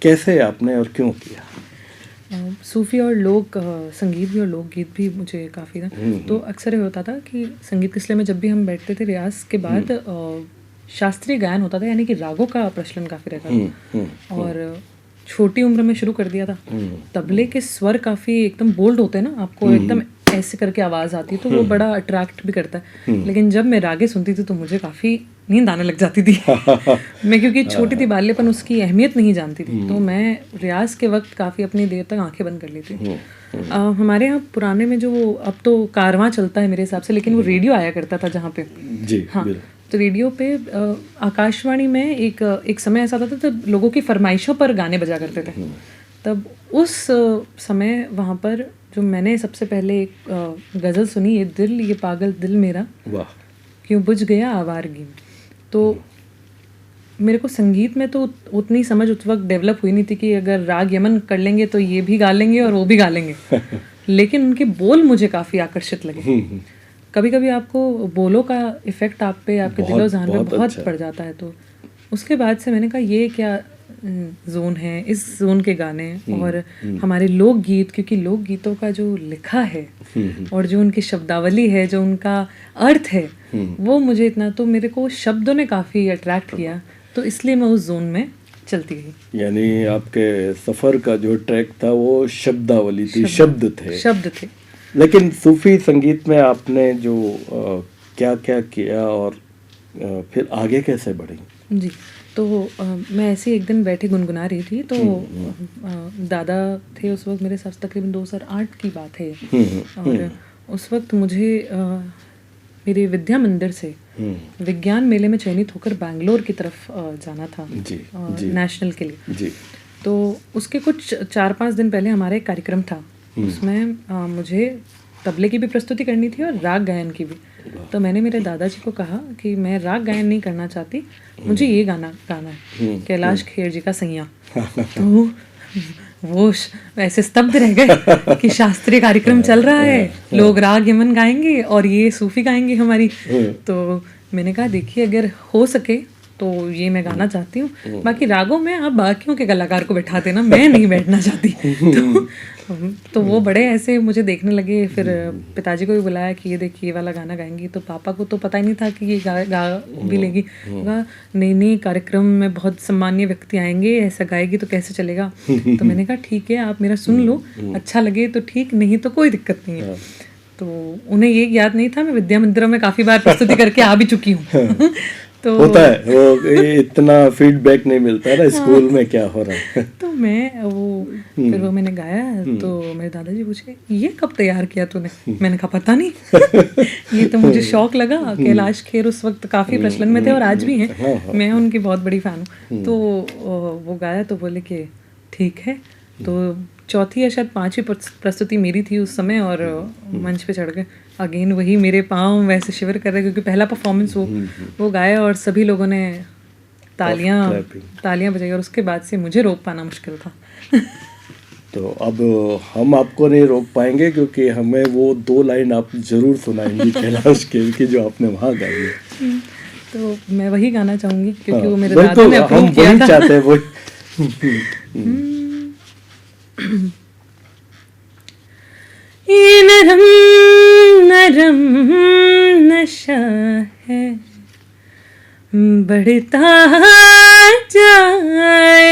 कैसे आपने और क्यों किया? सूफी और लोक संगीत भी और लोकगीत भी मुझे काफ़ी था। तो अक्सर ये होता था कि संगीत के सिलसिले में जब भी हम बैठते थे रियाज के बाद शास्त्रीय गायन होता था, यानी कि रागों का प्रचलन काफ़ी रहता था। और छोटी उम्र में शुरू कर दिया था। तबले के स्वर काफ़ी एकदम बोल्ड होते हैं ना, आपको एकदम ऐसे करके आवाज़ आती है, तो वो बड़ा अट्रैक्ट भी करता है। लेकिन जब मैं रागे सुनती थी तो मुझे काफ़ी नींद आने लग जाती थी। मैं क्योंकि छोटी थी, बाल्यपन, उसकी अहमियत नहीं जानती थी, तो मैं रियाज के वक्त काफ़ी अपनी देर तक आंखें बंद कर लेती थी। हमारे यहाँ पुराने में जो, अब तो कारवां चलता है मेरे हिसाब से, लेकिन वो रेडियो आया करता था जहाँ पे। जी, हाँ, तो रेडियो पे आकाशवाणी में एक समय ऐसा था जब लोगों की फरमाइशों पर गाने बजा करते थे। तब उस समय वहाँ पर जो मैंने सबसे पहले एक गज़ल सुनी, ये दिल ये पागल दिल मेरा क्यों बुझ गया आवारगी। तो मेरे को संगीत में तो उतनी समझ उस वक्त डेवलप हुई नहीं थी कि अगर राग यमन कर लेंगे तो ये भी गा लेंगे और वो भी गा लेंगे। लेकिन उनके बोल मुझे काफ़ी आकर्षित लगे। कभी कभी आपको बोलों का इफ़ेक्ट आप पे, आपके दिलो ज़हन पे बहुत पड़ जाता है। तो उसके बाद से मैंने कहा ये क्या जोन है, इस जोन के गाने और हमारे लोकगीत, क्योंकि लोकगीतों का जो लिखा है और जो उनकी शब्दावली है, जो उनका अर्थ है, वो मुझे इतना, तो मेरे को शब्दों ने काफ़ी अट्रैक्ट किया, तो इसलिए मैं उस जोन में चलती गई। यानी आपके सफ़र का जो ट्रैक था वो शब्दावली थी, शब्द थे। लेकिन सूफी संगीत में आपने जो क्या क्या किया और फिर आगे कैसे बढ़ी? जी, तो मैं ऐसे एक दिन बैठे गुनगुना रही थी, तो दादा थे उस वक्त, मेरे हिसाब से तकरीबन 2008 की बात है, और उस वक्त मुझे मेरे विद्या मंदिर से विज्ञान मेले में चयनित होकर बैंगलोर की तरफ जाना था नेशनल के लिए। जी। तो उसके कुछ 4-5 दिन पहले हमारा एक कार्यक्रम था, उसमें मुझे तबले की भी प्रस्तुति करनी थी और राग गायन की भी। तो मैंने मेरे दादाजी को कहा कि मैं राग गायन नहीं करना चाहती, मुझे ये गाना गाना है, कैलाश खेर जी का सैया। तो वो ऐसे स्तब्ध रह गए कि शास्त्रीय कार्यक्रम चल रहा है, लोग राग यमन गाएंगे और ये सूफी गाएंगे हमारी। तो मैंने कहा देखिए, अगर हो सके तो ये मैं गाना चाहती हूँ, बाकी रागों में आप बाकियों के कलाकार को बैठा देना, मैं नहीं बैठना चाहती। तो वो बड़े ऐसे मुझे देखने लगे। फिर पिताजी को भी बुलाया कि ये देखिए ये वाला गाना गाएंगी, तो पापा को तो पता ही नहीं था कि ये गा भी लेगी। कहा नहीं, कार्यक्रम में बहुत सम्मानीय व्यक्ति आएंगे, ऐसा गाएगी तो कैसे चलेगा। तो मैंने कहा ठीक है, आप मेरा सुन लो, अच्छा लगे तो ठीक, नहीं तो कोई दिक्कत नहीं है। तो उन्हें ये याद नहीं था, मैं विद्या मंदिरों में काफ़ी बार प्रस्तुति करके आ भी चुकी हूँ। तो होता है वो, इतना फीडबैक नहीं मिलता है ना स्कूल में क्या हो रहा है। तो मैं फिर वो मैंने गाया, तो मेरे दादाजी पूछे ये कब तैयार किया तूने? मैंने कहा पता नहीं। ये तो मुझे शौक लगा। कैलाश खेर उस वक्त काफ़ी प्रचलन में थे और आज भी हैं, मैं उनकी बहुत बड़ी फ़ैन हूँ। तो वो गाया तो बोले कि ठीक है। तो चौथी या शायद 5वीं प्रस्तुति मेरी थी उस समय, और मंच पे चढ़ गए। अगेन वही मेरे पाँव वैसे शिवर कर रहे, क्योंकि पहला परफॉर्मेंस वो गाया और सभी लोगों ने तालियां बजाई, और उसके बाद से मुझे रोक पाना मुश्किल था। तो अब हम आपको नहीं रोक पाएंगे, क्योंकि हमें वो 2 लाइन आप जरूर सुनाएंगी कैलाश खेर की जो आपने वहाँ गाई है। तो मैं वही गाना चाहूँगी, क्योंकि वो मेरे दादा ने अप्रूव किया था। चाहते हैं वो। ये नरम नरम नशा है, बढ़ता जाए,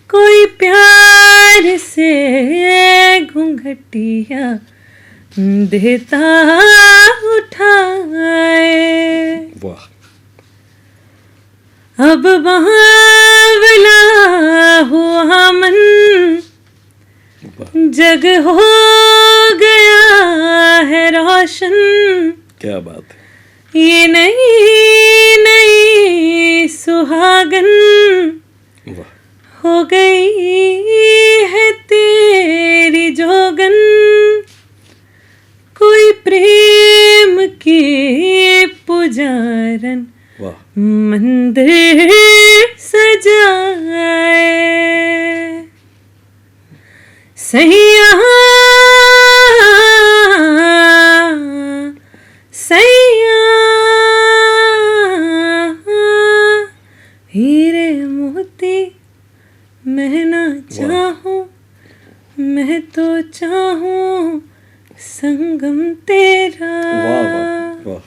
कोई प्यार से घूंघटिया देता उठाए। वाह। अब बावला हुआ मन, जग हो गया है रोशन। क्या बात है। ये नई सुहागन हो गई है तेरी जोगन, कोई प्रेम की पुजारन मंदिर सजाए। सैया सैया हीरे मोती मैं ना चाहूं, मैं तो चाहूं संगम तेरा। वाह वाह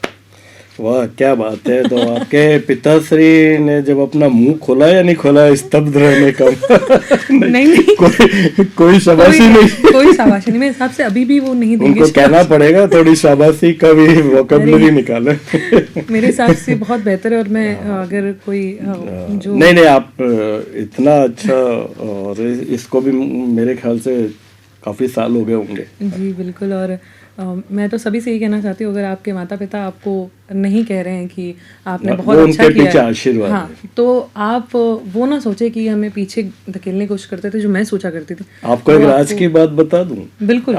वाह, क्या बात है। तो आपके पिताश्री ने जब अपना मुंह खोला या नहीं खोला स्तब्ध रहने का? नहीं, कोई शाबाशी नहीं, कोई शाबाशी नहीं। मेरे हिसाब से अभी भी वो नहीं देंगे। उनको कहना पड़ेगा थोड़ी शाबाशी का भी वोकैबुलरी निकाले। मेरे हिसाब से बहुत बेहतर है। और मैं अगर कोई जो नहीं, आप इतना अच्छा, और इसको भी मेरे ख्याल से काफी साल हो गए होंगे। जी बिल्कुल। और मैं तो सभी से यही कहना चाहती हूँ, अगर आपके माता पिता आपको नहीं कह रहे हैं कि आपने बहुत अच्छा किया है, हाँ, तो आप वो ना सोचे कि हमें पीछे धकेलने की कोशिश करते थे, जो मैं सोचा करती थी। आपको एक राज की बात बता दूं? बिल्कुल।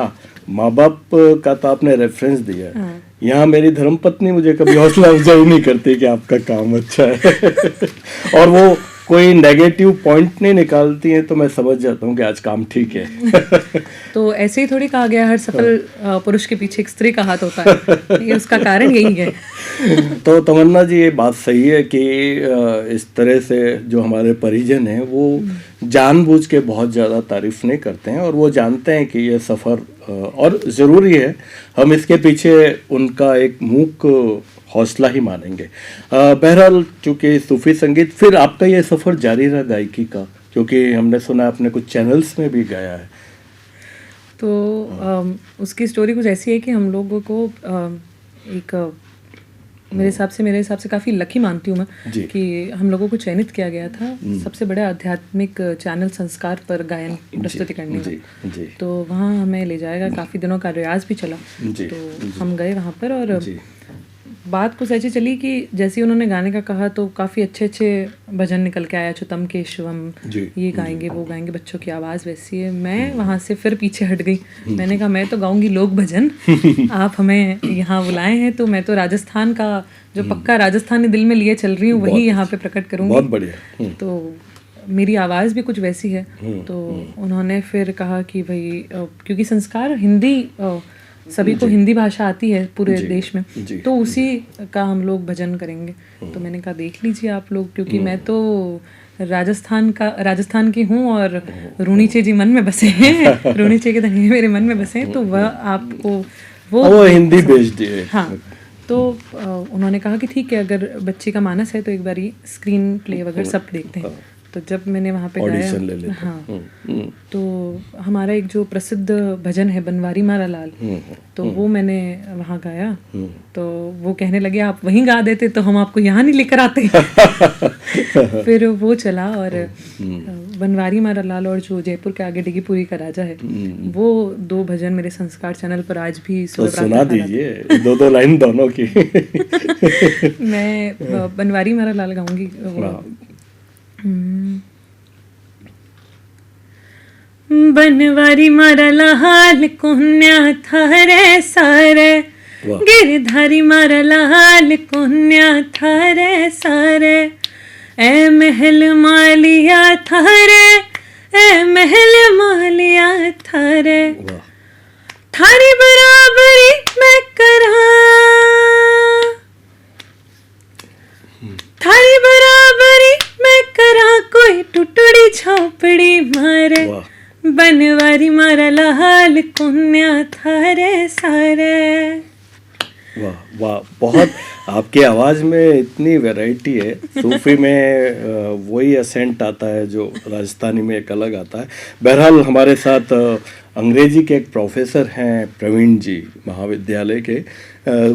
माँ बाप का तो आपने रेफरेंस दिया है। यहाँ मेरी धर्मपत्नी मुझे कभी हौसला अफजाई नहीं करती कि आपका काम अच्छा है। और वो कोई नेगेटिव पॉइंट नहीं निकालती हैं तो मैं समझ जाता हूँ कि आज काम ठीक है। तो ऐसे ही थोड़ी कहा गया हर सफल पुरुष के पीछे एक स्त्री का हाथ होता है, ये उसका कारण यही है। तो तमन्ना जी ये बात सही है कि इस तरह से जो हमारे परिजन हैं वो जानबूझ के बहुत ज़्यादा तारीफ नहीं करते हैं, और वो जानते हैं कि ये सफ़र और ज़रूरी है, हम इसके पीछे उनका एक मूक हौसला ही मानेंगे। बहरहाल चूँकि सूफी संगीत, फिर आपका ये सफ़र जारी रहा गायकी का, क्योंकि हमने सुना आपने कुछ चैनल्स में भी गाया है। तो उसकी स्टोरी कुछ ऐसी है कि हम लोगों को मेरे हिसाब से काफ़ी लकी मानती हूँ मैं कि हम लोगों को चयनित किया गया था सबसे बड़े आध्यात्मिक चैनल संस्कार पर गायन प्रस्तुति करने में। तो वहाँ हमें ले जाएगा, काफ़ी दिनों का रियाज भी चला। तो हम गए वहाँ पर, और बात कुछ ऐसी चली कि जैसे ही उन्होंने गाने का कहा तो काफ़ी अच्छे अच्छे भजन निकल के आया, अच्युतम केशवम, ये गाएंगे वो गाएंगे, बच्चों की आवाज़ वैसी है। मैं वहाँ से फिर पीछे हट गई, मैंने कहा मैं तो गाऊंगी लोक भजन, आप हमें यहाँ बुलाए हैं तो मैं तो राजस्थान का जो पक्का राजस्थानी दिल में लिए चल रही हूँ वही यहाँ पे प्रकट करूँगी। बहुत बढ़िया। तो मेरी आवाज़ भी कुछ वैसी है। तो उन्होंने फिर कहा कि भाई क्योंकि संस्कार हिंदी सभी को हिंदी भाषा आती है पूरे देश में, तो उसी का हम लोग भजन करेंगे। तो मैंने कहा देख लीजिए आप लोग, क्योंकि मैं तो राजस्थान की हूँ और रुणीचे जी मन में बसे हैं, रुणीचे के धनिये मेरे मन में बसे हैं, तो वह आपको वो हिंदी भेज दिए। हाँ, तो उन्होंने कहा कि ठीक है, अगर बच्चे का मानस है तो एक बारी स्क्रीन प्ले वगैरह सब देखते हैं। तो जब मैंने वहाँ पे गाया, हाँ, तो हमारा एक जो प्रसिद्ध भजन है बनवारी मारा लाल, तो वो मैंने वहाँ गाया। तो वो कहने लगे आप वहीं गा देते तो हम आपको यहाँ नहीं लेकर आते। फिर वो चला, और बनवारी मारा लाल और जो जयपुर के आगे डिगीपुरी का राजा है, वो दो भजन मेरे संस्कार चैनल पर आज भी सुना दीजिए, दो लाइन दोनों की। मैं बनवारी मारा लाल गाऊंगी। बनवारी मारा लाल कुन्या थारे सारे, गिरधारी मारा लाल कुन्या थारे सारे, ए महल मालिया थारे, ए महल मालिया थारे, थारी बराबरी मैं करा, थारी बराबरी मैं करा, कोई टुटड़ी छापड़ी मारे, बनवारी मारा लाल कुन्या थारे सारे। वाह वाह, बहुत आपकी आवाज़ में इतनी वैरायटी है। सूफी में वही असेंट आता है जो राजस्थानी में एक अलग आता है। बहरहाल हमारे साथ अंग्रेजी के एक प्रोफेसर हैं प्रवीण जी, महाविद्यालय के,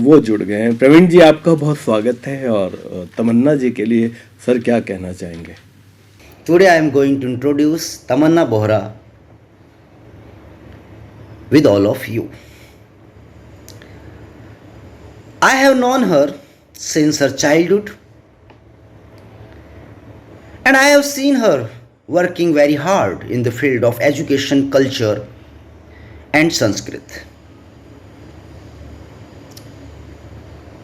वो जुड़ गए हैं। प्रवीण जी, आपका बहुत स्वागत है, और तमन्ना जी के लिए सर क्या कहना चाहेंगे? Today I am going to introduce Tamanna Bohra with all of you. I have known her since her childhood, and I have seen her working very hard in the field of education, culture and Sanskrit.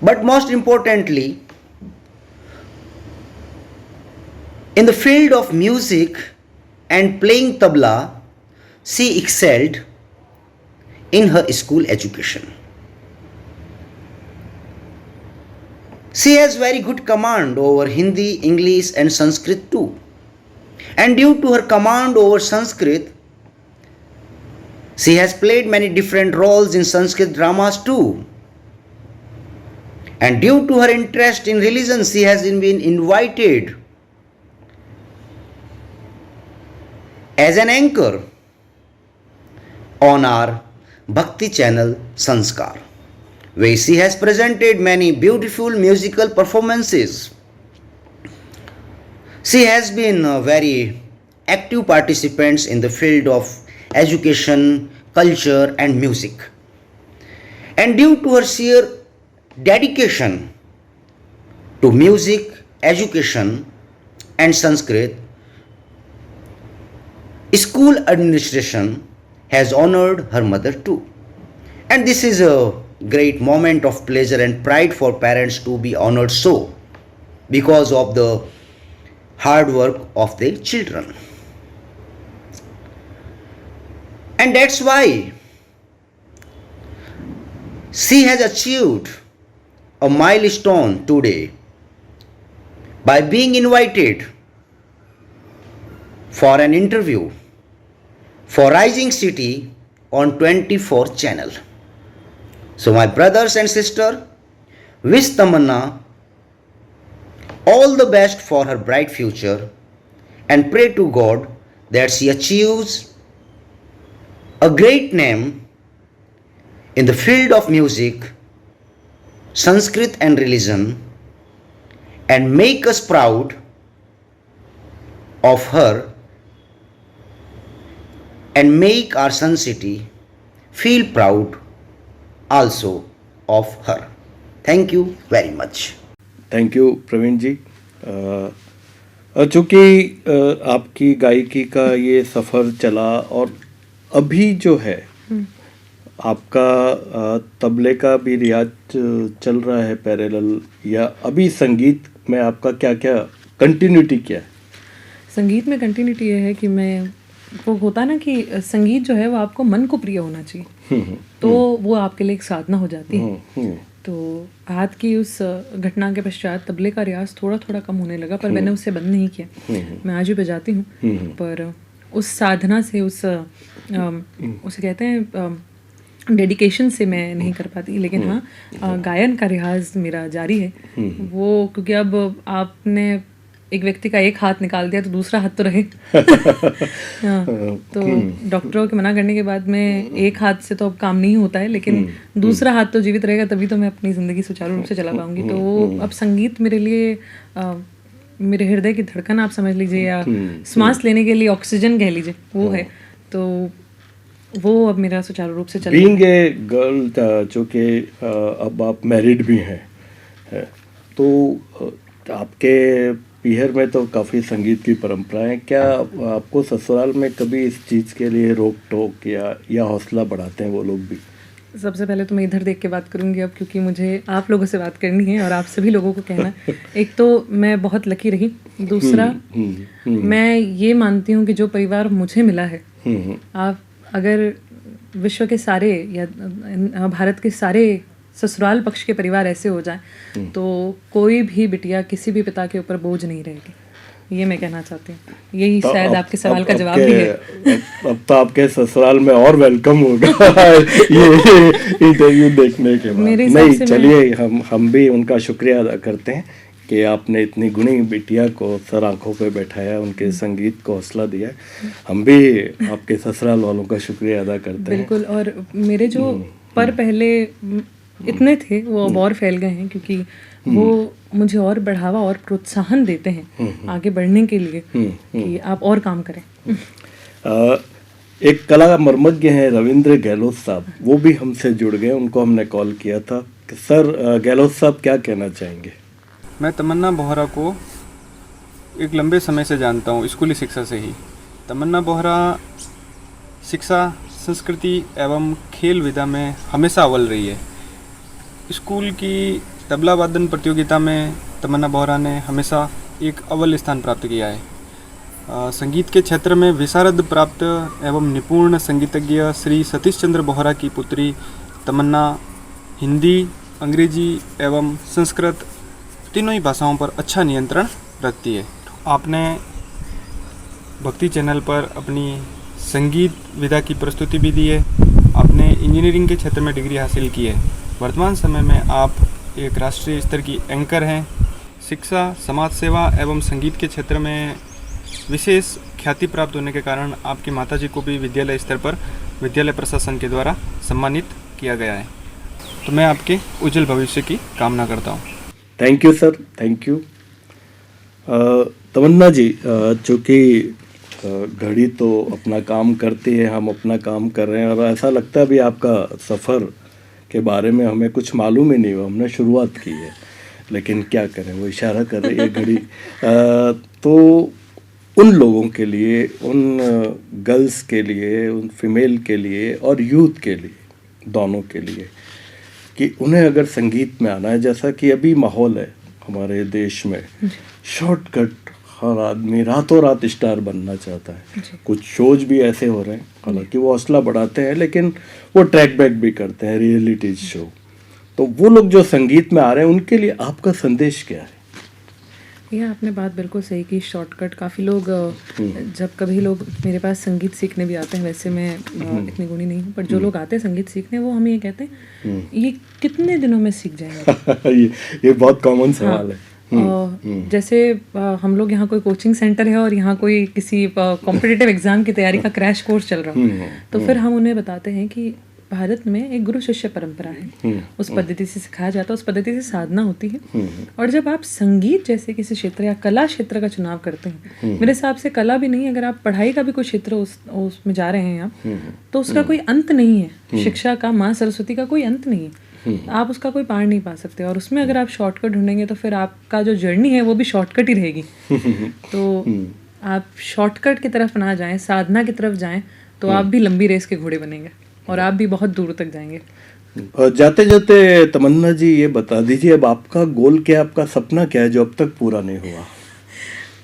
But most importantly, in the field of music and playing tabla, she excelled in her school education. She has very good command over Hindi, English and Sanskrit too. And due to her command over Sanskrit, she has played many different roles in Sanskrit dramas too. And due to her interest in religion, she has been invited as an anchor on our Bhakti channel Sanskar, where she has presented many beautiful musical performances. She has been a very active participant in the field of education, culture and music. And due to her sheer dedication to music, education and Sanskrit, school administration has honored her mother too. And this is a great moment of pleasure and pride for parents to be honored so, because of the hard work of their children. And that's why she has achieved a milestone today by being invited for an interview for Rising City on 24 channel. So my brothers and sisters, wish Tamanna all the best for her bright future and pray to God that she achieves a great name in the field of music, Sanskrit and religion, and make us proud of her and make our Sun City feel proud also of her. Thank you very much. Thank you Praveen ji. चूँकि आपकी गायकी का ये सफ़र चला और अभी जो है आपका तबले का भी रियाज चल रहा है पैरेलल, या अभी संगीत में आपका क्या क्या कंटिन्यूटी क्या है? संगीत में कंटिन्यूटी ये है कि मैं, वो होता है ना कि संगीत जो है वो आपको मन को प्रिय होना चाहिए, तो वो आपके लिए एक साधना हो जाती है। तो हाथ की उस घटना के पश्चात तबले का रियाज थोड़ा थोड़ा कम होने लगा, पर मैंने उसे बंद नहीं किया। मैं आज भी बजाती हूँ, पर उस साधना से, उसे कहते हैं डेडिकेशन से मैं नहीं कर पाती। लेकिन हाँ, गायन का रियाज मेरा जारी है वो, क्योंकि अब आपने एक व्यक्ति का एक हाथ निकाल दिया तो दूसरा हाथ तो रहे। हाँ, तो डॉक्टरों के मना करने के बाद में एक हाथ से तो अब काम नहीं होता है, लेकिन दूसरा हाथ तो जीवित रहेगा, तभी तो मैं अपनी ज़िंदगी सुचारू रूप से चला पाऊंगी। तो वो अब संगीत मेरे लिए मेरे हृदय की धड़कन आप समझ लीजिए, या सांस लेने के लिए ऑक्सीजन कह लीजिए, वो है। तो वो अब मेरा सुचारू रूप से चल रहा है। बीइंग ए गर्ल, जो कि अब आप मैरिड भी हैं, तो आपके पीहर में तो काफ़ी संगीत की परंपराएं, क्या आपको ससुराल में कभी इस चीज़ के लिए रोक टोक या हौसला बढ़ाते हैं वो लोग भी? सबसे पहले तो मैं इधर देख के बात करूंगी अब, क्योंकि मुझे आप लोगों से बात करनी है और आप सभी लोगों को कहना है। एक तो मैं बहुत लकी रही, दूसरा मैं ये मानती हूँ कि जो परिवार मुझे मिला है, आप अगर विश्व के सारे या भारत के सारे ससुराल पक्ष के परिवार ऐसे हो जाएं तो कोई भी बिटिया किसी भी पिता के ऊपर बोझ नहीं रहेगी, ये मैं कहना चाहती हूँ। यही शायद आपके सवाल का जवाब भी है। अब तो आपके ससुराल में और वेलकम होगा ये इंटरव्यू देखने के बाद। नहीं, चलिए हम भी उनका शुक्रिया अदा करते हैं कि आपने इतनी गुणी बिटिया को सर आंखों पे बैठाया, उनके संगीत को हौसला दिया। हम भी आपके ससुराल वालों का शुक्रिया अदा करते हैं। बिल्कुल। और मेरे जो पर पहले इतने थे वो अब और फैल गए हैं, क्योंकि वो मुझे और बढ़ावा और प्रोत्साहन देते हैं आगे बढ़ने के लिए कि आप और काम करें। एक कला मर्मज्ञ हैं रविंद्र गहलोत साहब, वो भी हमसे जुड़ गए, उनको हमने कॉल किया था। सर गहलोत साहब क्या कहना चाहेंगे? मैं तमन्ना बोहरा को एक लंबे समय से जानता हूँ, स्कूली शिक्षा से ही। तमन्ना बोहरा शिक्षा, संस्कृति एवं खेल विधा में हमेशा अव्वल रही है। स्कूल की तबला वादन प्रतियोगिता में तमन्ना बोहरा ने हमेशा एक अव्वल स्थान प्राप्त किया है। संगीत के क्षेत्र में विशारद प्राप्त एवं निपुण संगीतज्ञ श्री सतीश चंद्र बोहरा की पुत्री तमन्ना हिंदी, अंग्रेजी एवं संस्कृत तीनों ही भाषाओं पर अच्छा नियंत्रण रखती है। आपने भक्ति चैनल पर अपनी संगीत विधा की प्रस्तुति भी दी है। आपने इंजीनियरिंग के क्षेत्र में डिग्री हासिल की है। वर्तमान समय में आप एक राष्ट्रीय स्तर की एंकर हैं। शिक्षा, समाज सेवा एवं संगीत के क्षेत्र में विशेष ख्याति प्राप्त होने के कारण आपकी माताजी को भी विद्यालय स्तर पर विद्यालय प्रशासन के द्वारा सम्मानित किया गया है। तो मैं आपके उज्जवल भविष्य की कामना करता हूँ। Thank you sir, thank you. Tamanna ji, चूँकि घड़ी तो अपना काम करती है, हम अपना काम कर रहे हैं, और ऐसा लगता है अभी आपका सफ़र के बारे में हमें कुछ मालूम ही नहीं हुआ। हमने शुरुआत की है, लेकिन क्या करें, वो इशारा कर रही है घड़ी। तो उन लोगों के लिए, उन गर्ल्स के लिए, उन फीमेल के लिए और यूथ के लिए, दोनों के लिए, कि उन्हें अगर संगीत में आना है, जैसा कि अभी माहौल है हमारे देश में, शॉर्टकट हर आदमी रातों रात स्टार बनना चाहता है। कुछ शोज भी ऐसे हो रहे हैं, हालांकि वो हौसला बढ़ाते हैं लेकिन वो ट्रैक बैक भी करते हैं, रियलिटी शो। तो वो लोग जो संगीत में आ रहे हैं उनके लिए आपका संदेश क्या है? ये आपने बात बिल्कुल सही की। शॉर्टकट काफ़ी लोग जब कभी लोग मेरे पास संगीत सीखने भी आते हैं, वैसे मैं इतनी गुणी नहीं हूँ, पर जो लोग आते हैं संगीत सीखने वो हमें ये कहते हैं ये कितने दिनों में सीख जाएंगे। ये बहुत कॉमन सवाल है। जैसे हम लोग यहाँ कोई कोचिंग सेंटर है और यहाँ कोई किसी कॉम्पिटिटिव एग्जाम की तैयारी का क्रैश कोर्स चल रहा है, तो फिर हम उन्हें बताते हैं कि भारत में एक गुरु शिष्य परंपरा है, उस पद्धति से सिखाया जाता है, उस पद्धति से साधना होती है। और जब आप संगीत जैसे किसी क्षेत्र या कला क्षेत्र का चुनाव करते हैं, मेरे हिसाब से कला भी नहीं, अगर आप पढ़ाई का भी कोई क्षेत्र उसमें जा रहे हैं आप, तो उसका कोई अंत नहीं है। शिक्षा का, माँ सरस्वती का कोई अंत नहीं है, आप उसका कोई पार नहीं पा सकते। और उसमें अगर आप शॉर्टकट ढूंढेंगे तो फिर आपका जो जर्नी है वो भी शॉर्टकट ही रहेगी। तो आप शॉर्टकट की तरफ ना जाएं, साधना की तरफ जाएं, तो आप भी लंबी रेस के घोड़े बनेंगे और आप भी बहुत दूर तक जाएंगे। जाते जाते तमन्ना जी ये बता दीजिए, अब आपका गोल क्या है, आपका सपना क्या है जो अब तक पूरा नहीं हुआ?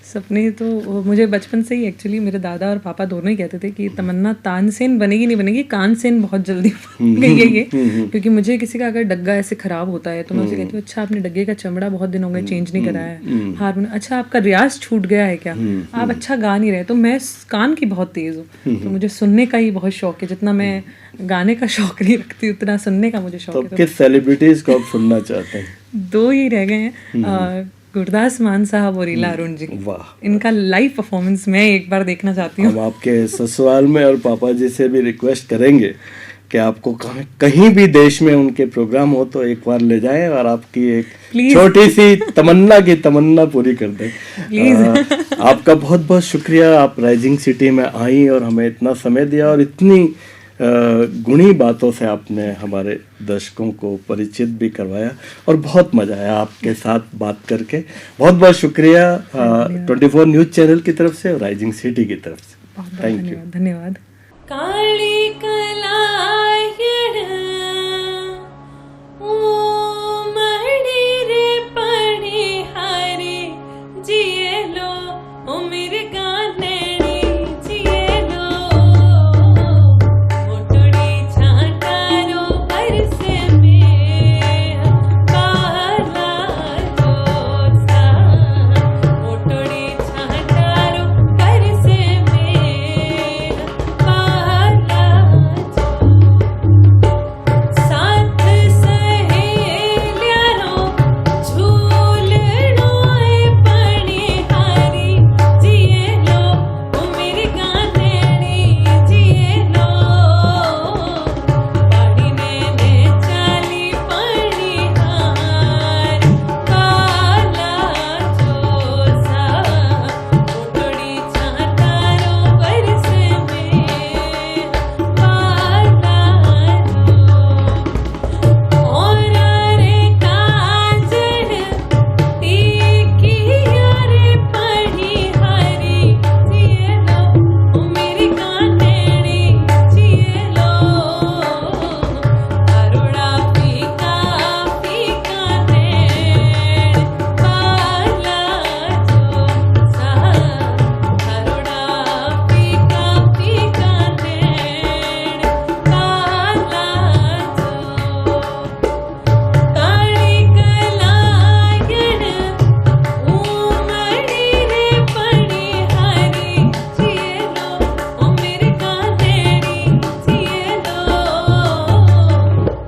सपने तो मुझे बचपन से ही एक्चुअली मेरे दादा और पापा दोनों ही कहते थे कि तमन्ना तानसेन बनेगी नहीं बनेगी, कानसेन बहुत जल्दी बन गई है ये। क्योंकि मुझे किसी का अगर डग्गा ऐसे खराब होता है तो मैं उसे कहती हूँ, अच्छा आपने डग्गे का चमड़ा बहुत दिन हो गए चेंज नहीं कराया है, हारमोनियम, अच्छा आपका रियाज छूट गया है क्या, आप अच्छा गा नहीं रहे। तो मैं कान की बहुत तेज हूँ, तो मुझे सुनने का ही बहुत शौक है। जितना मैं गाने का शौक नहीं रखती उतना सुनने का मुझे शौक है। तो किस सेलिब्रिटीज को आप सुनना चाहते हैं? दो ही रह गए हैं, गुरदास मान साहब और ईला अरुण जी। वाह, इनका लाइव परफॉर्मेंस मैं एक बार देखना चाहती हूँ। हम आपके ससुराल में और पापा जी से भी रिक्वेस्ट करेंगे कि आपको कहीं भी देश में उनके प्रोग्राम हो तो एक बार ले जाएं और आपकी एक छोटी सी तमन्ना पूरी कर दें। आपका बहुत बहुत शुक्रिया, आप राइजिंग सिटी में आई और हमें इतना समय दिया और इतनी गुणी बातों से आपने हमारे दर्शकों को परिचित भी करवाया और बहुत मजा आया आपके साथ बात करके। बहुत बहुत शुक्रिया 24 न्यूज़ चैनल की तरफ से और राइजिंग सिटी की तरफ से। थैंक यू, धन्यवाद। काली कलायण ओ मड़ी रे पड़ी हारी जिए लो ओ मेरे गानेड़ी जिए लो मोटड़ी छाटारो बरसे में काला जोसा मोटड़ी छाटारो बरसे में काला साथ सहेलियारो झूलनो पड़ी हारी जिए लो ओ मेरी गानेड़ी जिए लो पाड़ी ने चाली पड़ी हार काला जोसा मोटड़ी छाटारो बरसे में काला और रे काजल टीकी रे पड़ी हारी जिए लो ओ मेरी गानेड़ी जिए लो अरुणा फीका फीका देण काला जोसा अरुणा फीका फीका देण काला जो काली कलायण उमड़ी रे पड़ी हारी जिए लो ओ मेरे गानेड़ी जिए लो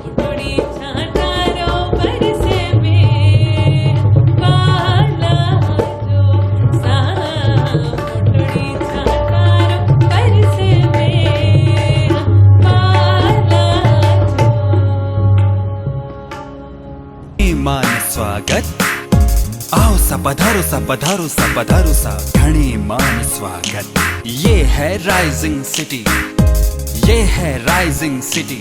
उटड़ी छाटारो बरसे में काला जोसा उटड़ी छाटारो बरसे में काला मान स्वागत, आओ सा पधारो सा पधारो सा पधारो सा, घणे मान स्वागत। ये है राइजिंग सिटी, ये है राइजिंग सिटी।